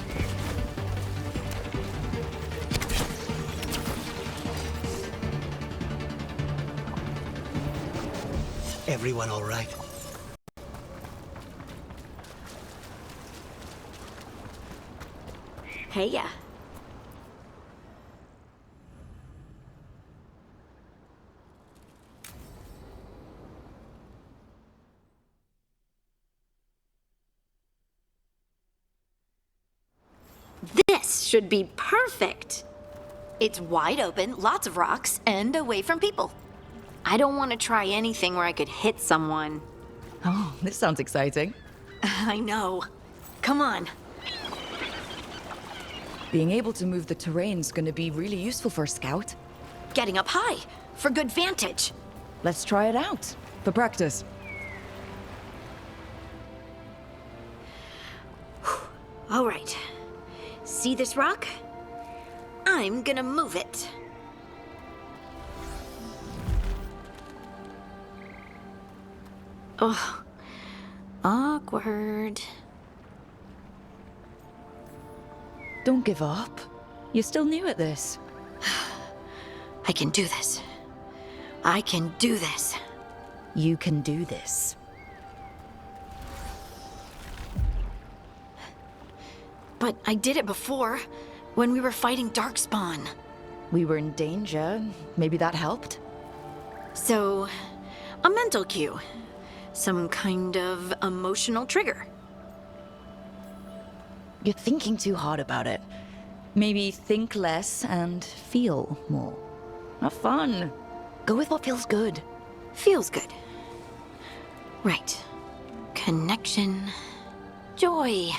Everyone all right? Hey, yeah. This should be perfect. It's wide open, lots of rocks, and away from people. I don't want to try anything where I could hit someone. Oh, this sounds exciting. I know. Come on. Being able to move the terrain's gonna be really useful for a scout. Getting up high, for good vantage. Let's try it out, for practice. All right. See this rock? I'm gonna move it. Oh, awkward. Don't give up. You're still new at this. I can do this. I can do this. You can do this. But I did it before, when we were fighting Darkspawn. We were in danger. Maybe that helped? So, a mental cue. Some kind of emotional trigger. You're thinking too hard about it. Maybe think less and feel more. Have fun. Go with what feels good. Feels good. Right. Connection. Joy.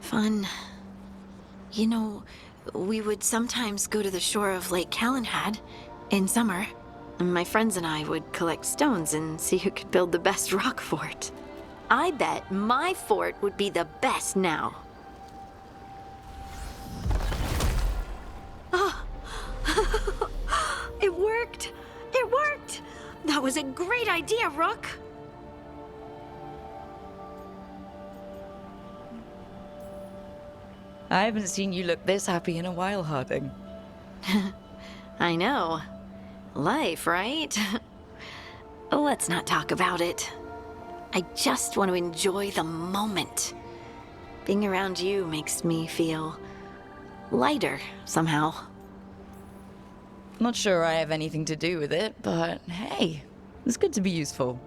Fun. You know, we would sometimes go to the shore of Lake Calenhad in summer. My friends and I would collect stones and see who could build the best rock fort. I bet my fort would be the best now. Oh. It worked! It worked! That was a great idea, Rook! I haven't seen you look this happy in a while, Harding. I know. Life, right? Let's not talk about it. I just want to enjoy the moment. Being around you makes me feel lighter somehow. Not sure I have anything to do with it, but hey, it's good to be useful.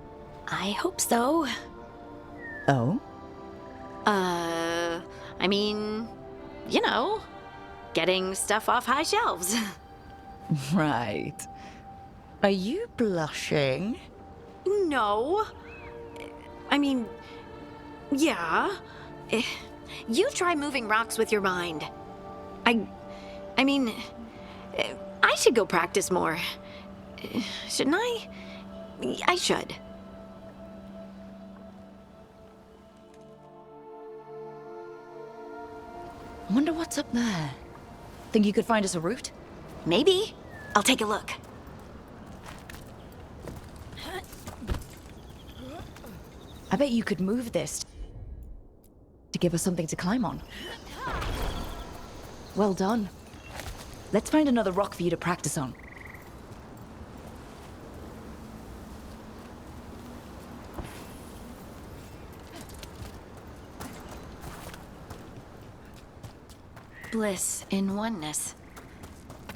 I hope so. Oh? I mean, you know, getting stuff off high shelves. Right. Are you blushing? No. I mean, yeah. You try moving rocks with your mind. I mean, I should go practice more. Shouldn't I? I should. I wonder what's up there. Think you could find us a route? Maybe. I'll take a look. I bet you could move this to give us something to climb on. Well done. Let's find another rock for you to practice on. Bliss in oneness.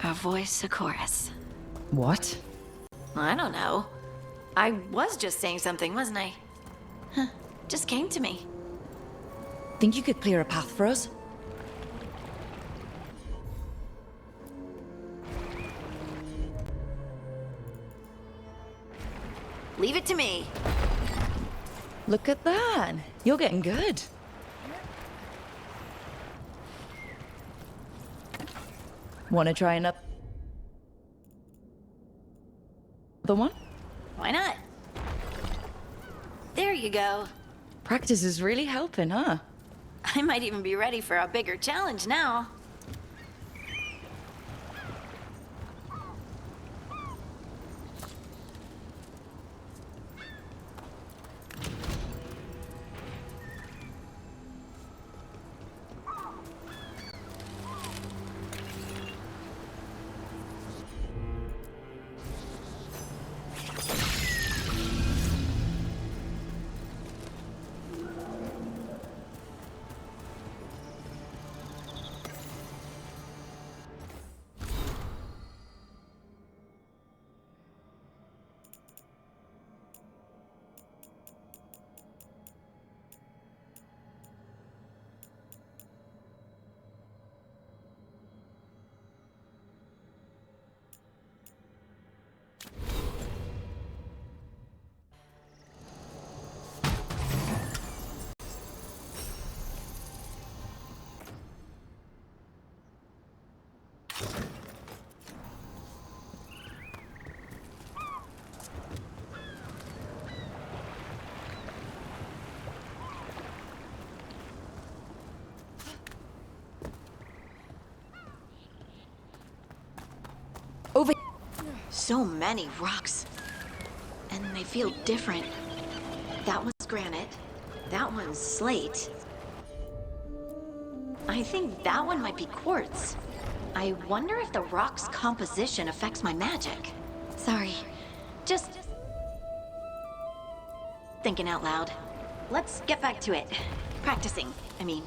A voice, a chorus. What? I don't know. I was just saying something, wasn't I? Huh. Just came to me. Think you could clear a path for us? Leave it to me. Look at that. You're getting good. Want to try another one? Why not? There you go. Practice is really helping, huh? I might even be ready for a bigger challenge now. Over. So many rocks. And they feel different. That one's granite. That one's slate. I think that one might be quartz. I wonder if the rock's composition affects my magic. Sorry. Just thinking out loud. Let's get back to it. Practicing, I mean.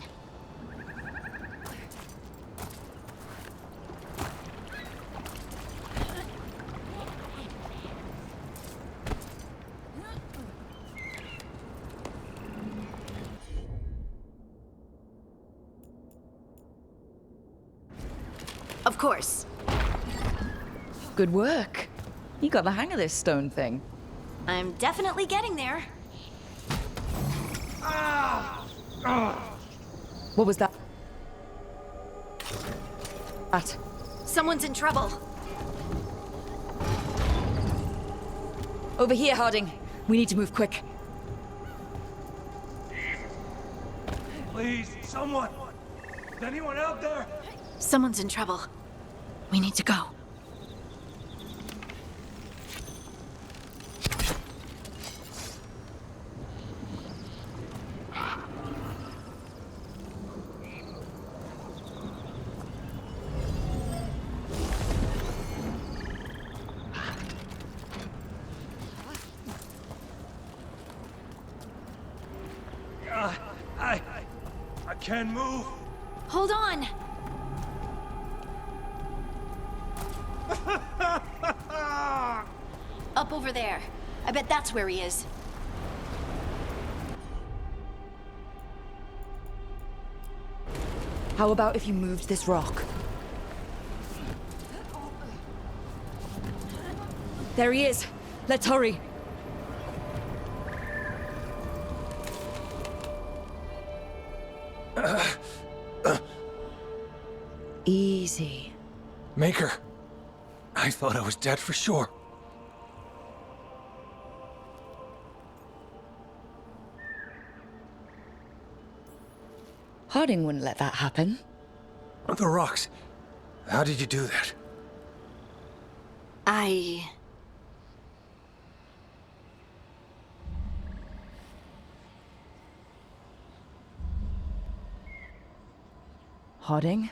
Of course. Good work. You got the hang of this stone thing. I'm definitely getting there. What was that? Someone's in trouble. Over here, Harding. We need to move quick. Please, someone! Is anyone out there? Someone's in trouble. We need to go. I can't move. Hold on. Up over there. I bet that's where he is. How about if you moved this rock? There he is. Let's hurry. Easy. Maker, I thought I was dead for sure. Harding wouldn't let that happen. The rocks. How did you do that? Harding?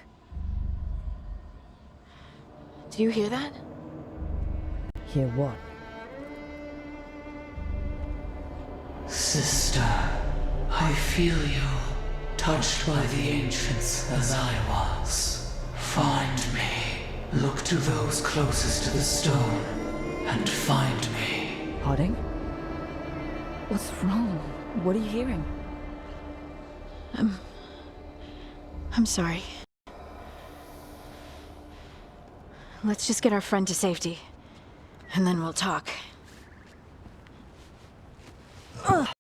Do you hear that? Hear what? Sister, I feel you, touched by the ancients as I was. Find me. Look to those closest to the stone, and find me. Harding? What's wrong? What are you hearing? I'm sorry. Let's just get our friend to safety, and then we'll talk. Okay.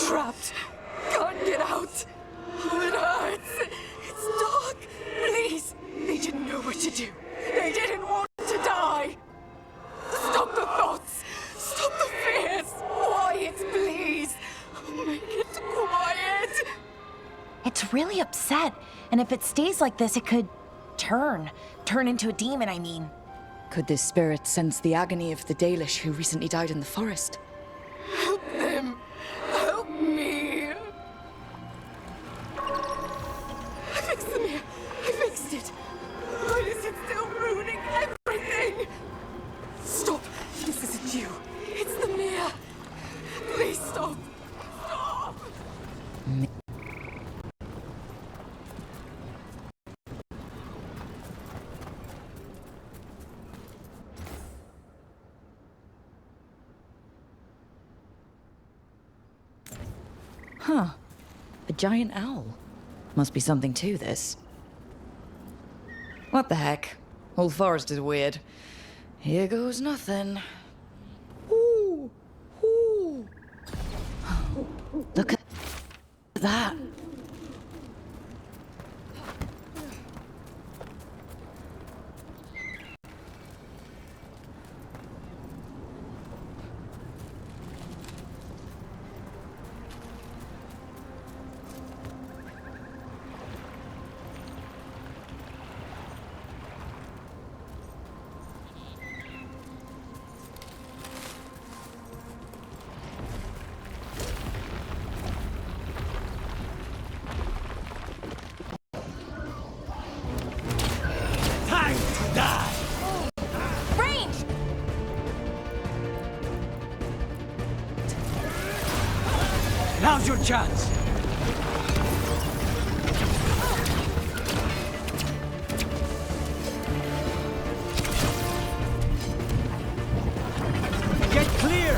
Trapped. Can't get out. Oh, it hurts. It's dark. Please. They didn't know what to do. They didn't want to die. Stop the thoughts. Stop the fears. Quiet, please. Make it quiet. It's really upset, and if it stays like this, it could turn into a demon, I mean. Could this spirit sense the agony of the Dalish who recently died in the forest? Help them. Help me. I fixed the mirror. I fixed it. Why is it still ruining everything? Stop. This isn't you. It's the mirror. Please stop. Stop. Huh. A giant owl. Must be something to this. What the heck? Whole forest is weird. Here goes nothing. Ooh. Ooh. Look at that. Time to die. Range! Now's your chance. Get clear.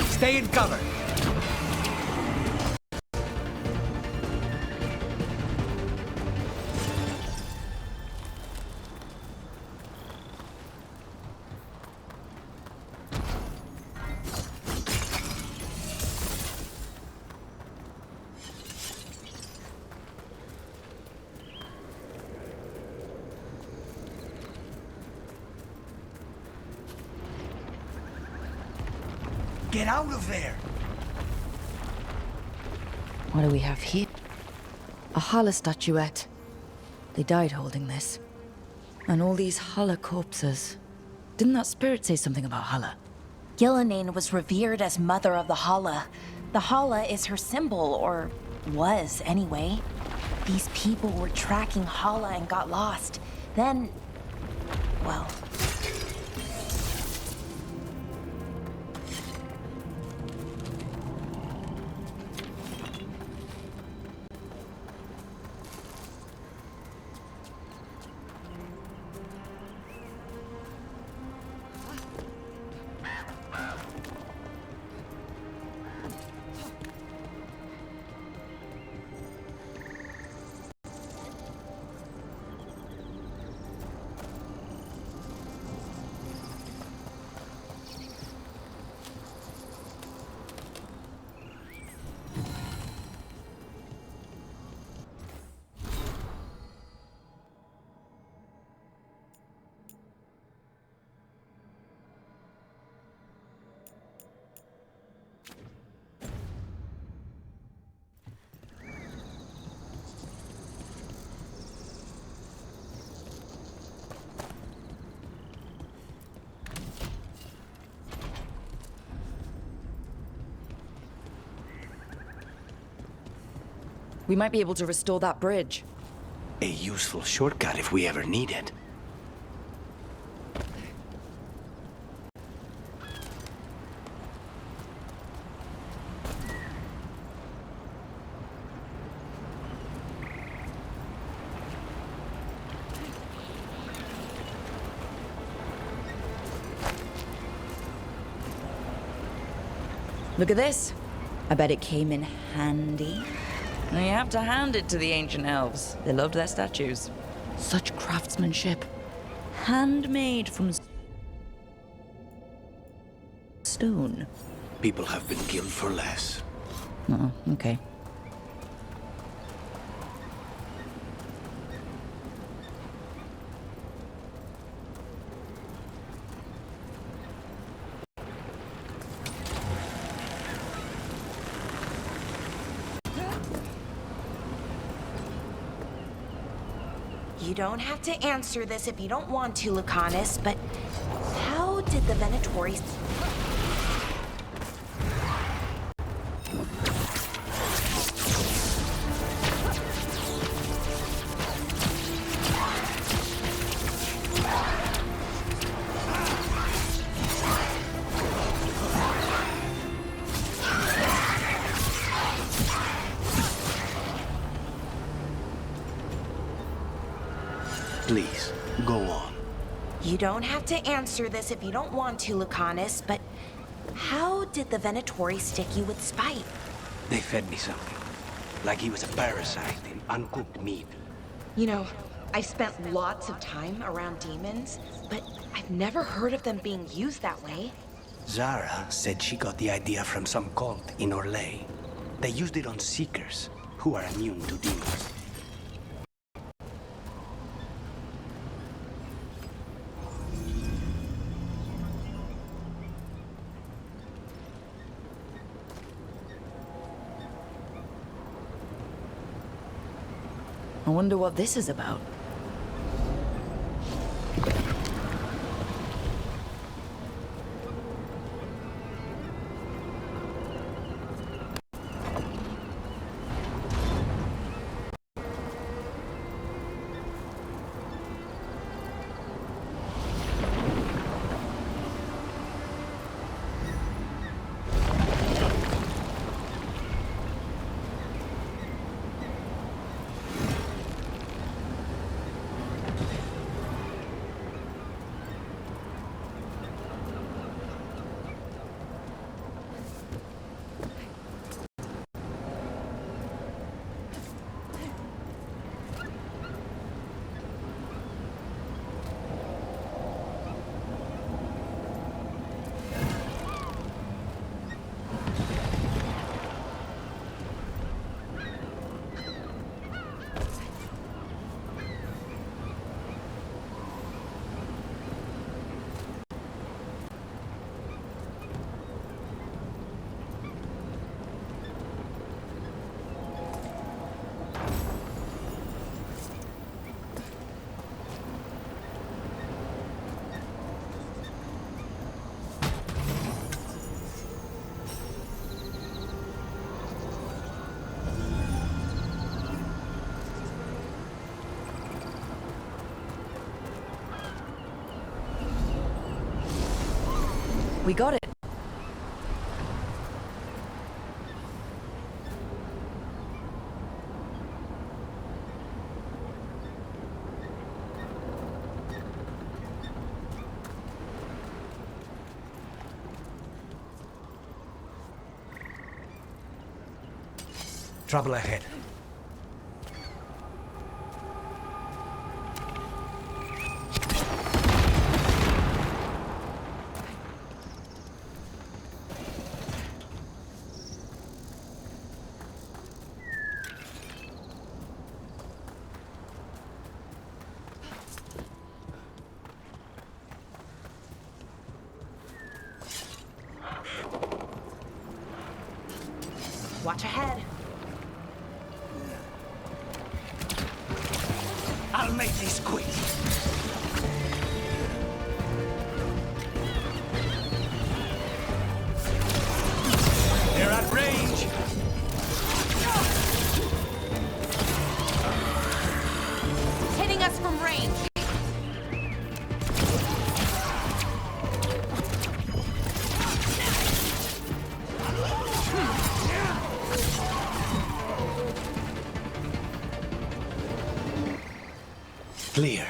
Stay in cover. Get out of there! What do we have here? A Hala statuette. They died holding this. And all these Hala corpses. Didn't that spirit say something about Hala? Gillenane was revered as mother of the Hala. The Hala is her symbol, or was anyway. These people were tracking Hala and got lost. Then, well... We might be able to restore that bridge. A useful shortcut if we ever need it. Look at this. I bet it came in handy. You have to hand it to the ancient elves. They loved their statues. Such craftsmanship. Handmade from stone. People have been killed for less. Oh, okay. You don't have to answer this if you don't want to, Lucanus, but how did the Venatori... Please, go on. You don't have to answer this if you don't want to, Lucanus, but how did the Venatori stick you with spite? They fed me something. Like he was a parasite in uncooked meat. You know, I've spent lots of time around demons, but I've never heard of them being used that way. Zara said she got the idea from some cult in Orlais. They used it on Seekers, who are immune to demons. I wonder what this is about. We got it. Trouble ahead. Watch ahead. I'll make this quick. They're at range. Hitting us from range. Clear.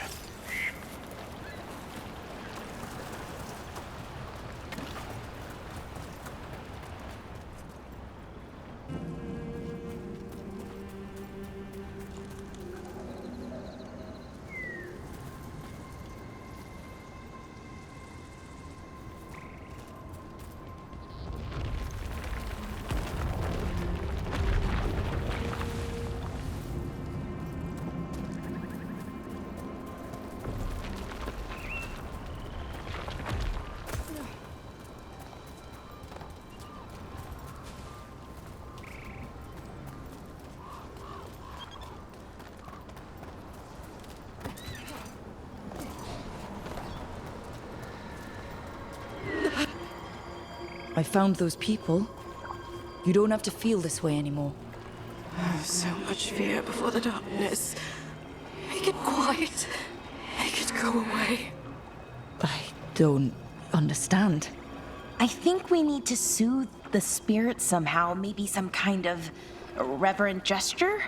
I found those people. You don't have to feel this way anymore. So much fear before the darkness. Make it quiet. Make it go away. I don't understand. I think we need to soothe the spirit somehow. Maybe some kind of reverent gesture?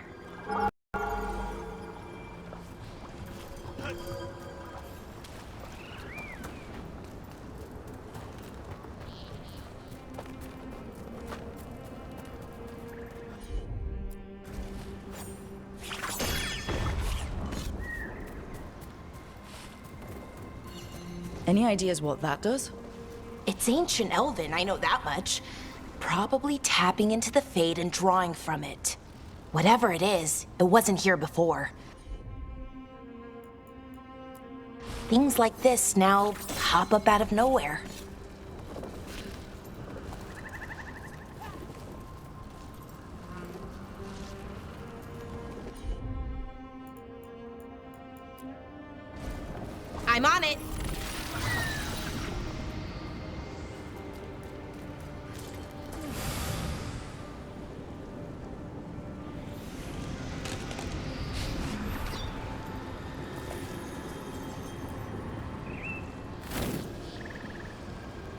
Any ideas what that does? It's ancient Elven, I know that much. Probably tapping into the Fade and drawing from it. Whatever it is, it wasn't here before. Things like this now pop up out of nowhere. I'm on it.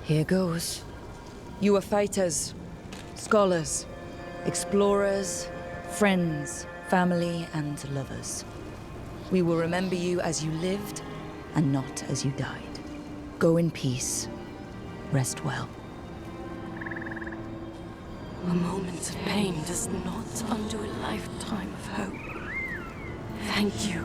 Here goes. You are fighters, scholars, explorers, friends, family, and lovers. We will remember you as you lived and not as you died. Go in peace. Rest well. A moment of pain does not undo a lifetime of hope. Thank you.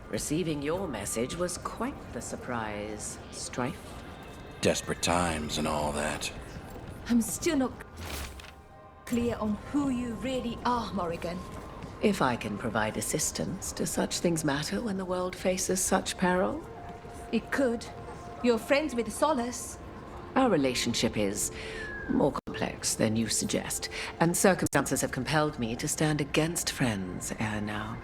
Receiving your message was quite the surprise, Strife. Desperate times and all that. I'm still not clear on who you really are, Morrigan. If I can provide assistance, do such things matter when the world faces such peril? It could. You're friends with Solace. Our relationship is more complex than you suggest, and circumstances have compelled me to stand against friends ere now.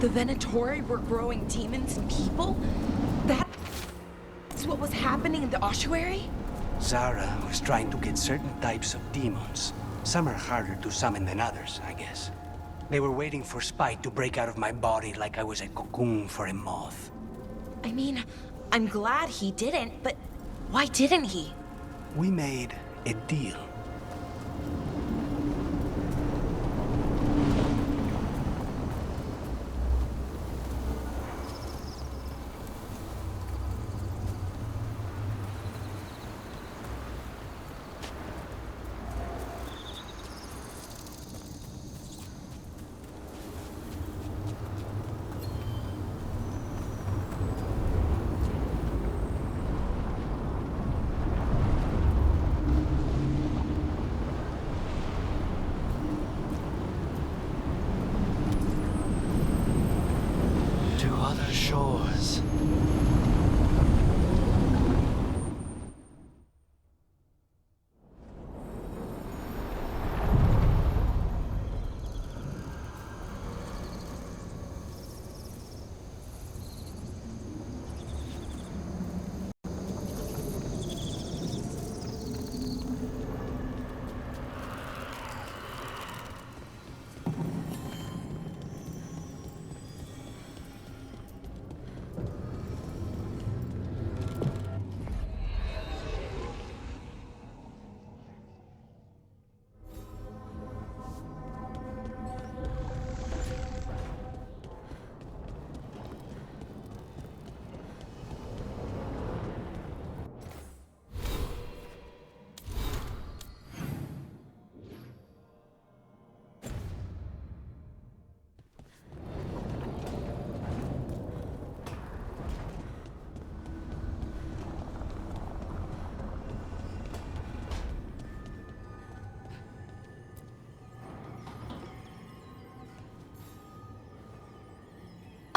The Venatori were growing demons and people? That's what was happening in the ossuary? Zara was trying to get certain types of demons. Some are harder to summon than others, I guess. They were waiting for Spite to break out of my body like I was a cocoon for a moth. I mean, I'm glad he didn't, but why didn't he? We made a deal. To other shores.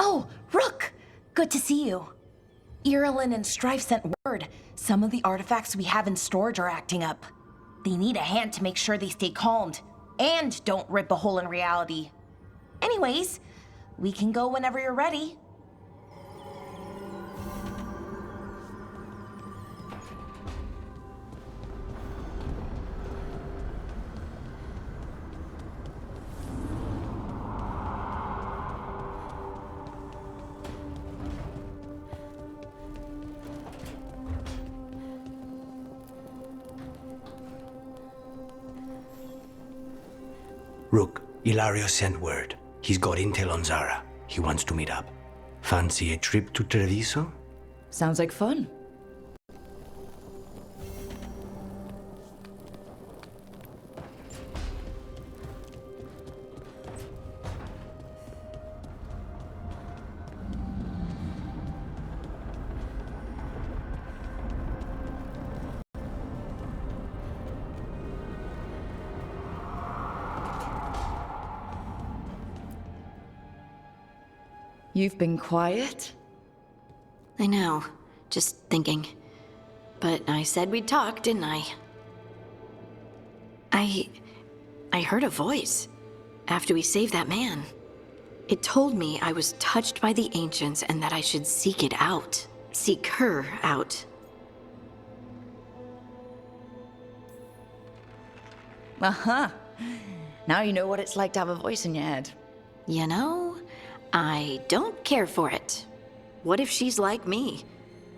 Oh, Rook! Good to see you. Irilyn and Strife sent word. Some of the artifacts we have in storage are acting up. They need a hand to make sure they stay calmed, and don't rip a hole in reality. Anyways, we can go whenever you're ready. Rook, Ilario sent word. He's got intel on Zara. He wants to meet up. Fancy a trip to Treviso? Sounds like fun. You've been quiet? I know. Just thinking. But I said we'd talk, didn't I? I heard a voice after we saved that man. It told me I was touched by the ancients and that I should seek it out. Seek her out. Uh-huh. Now you know what it's like to have a voice in your head. You know, I don't care for it. What if she's like me?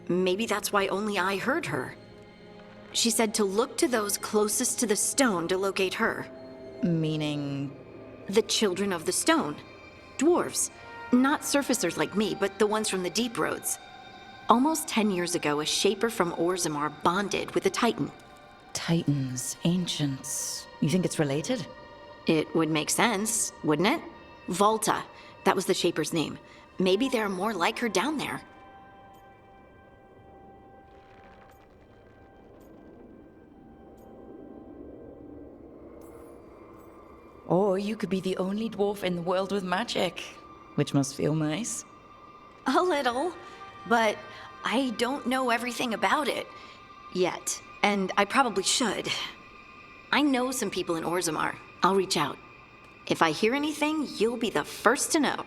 Maybe that's why only I heard her. She said to look to those closest to the stone to locate her. Meaning? The children of the stone. Dwarves. Not surfacers like me, but the ones from the deep roads. Almost 10 years ago, a shaper from Orzammar bonded with a titan. Titans, ancients. You think it's related? It would make sense, wouldn't it? Volta. That was the shaper's name. Maybe there are more like her down there. Or you could be the only dwarf in the world with magic, which must feel nice. A little, but I don't know everything about it yet, and I probably should. I know some people in Orzammar. I'll reach out. If I hear anything, you'll be the first to know.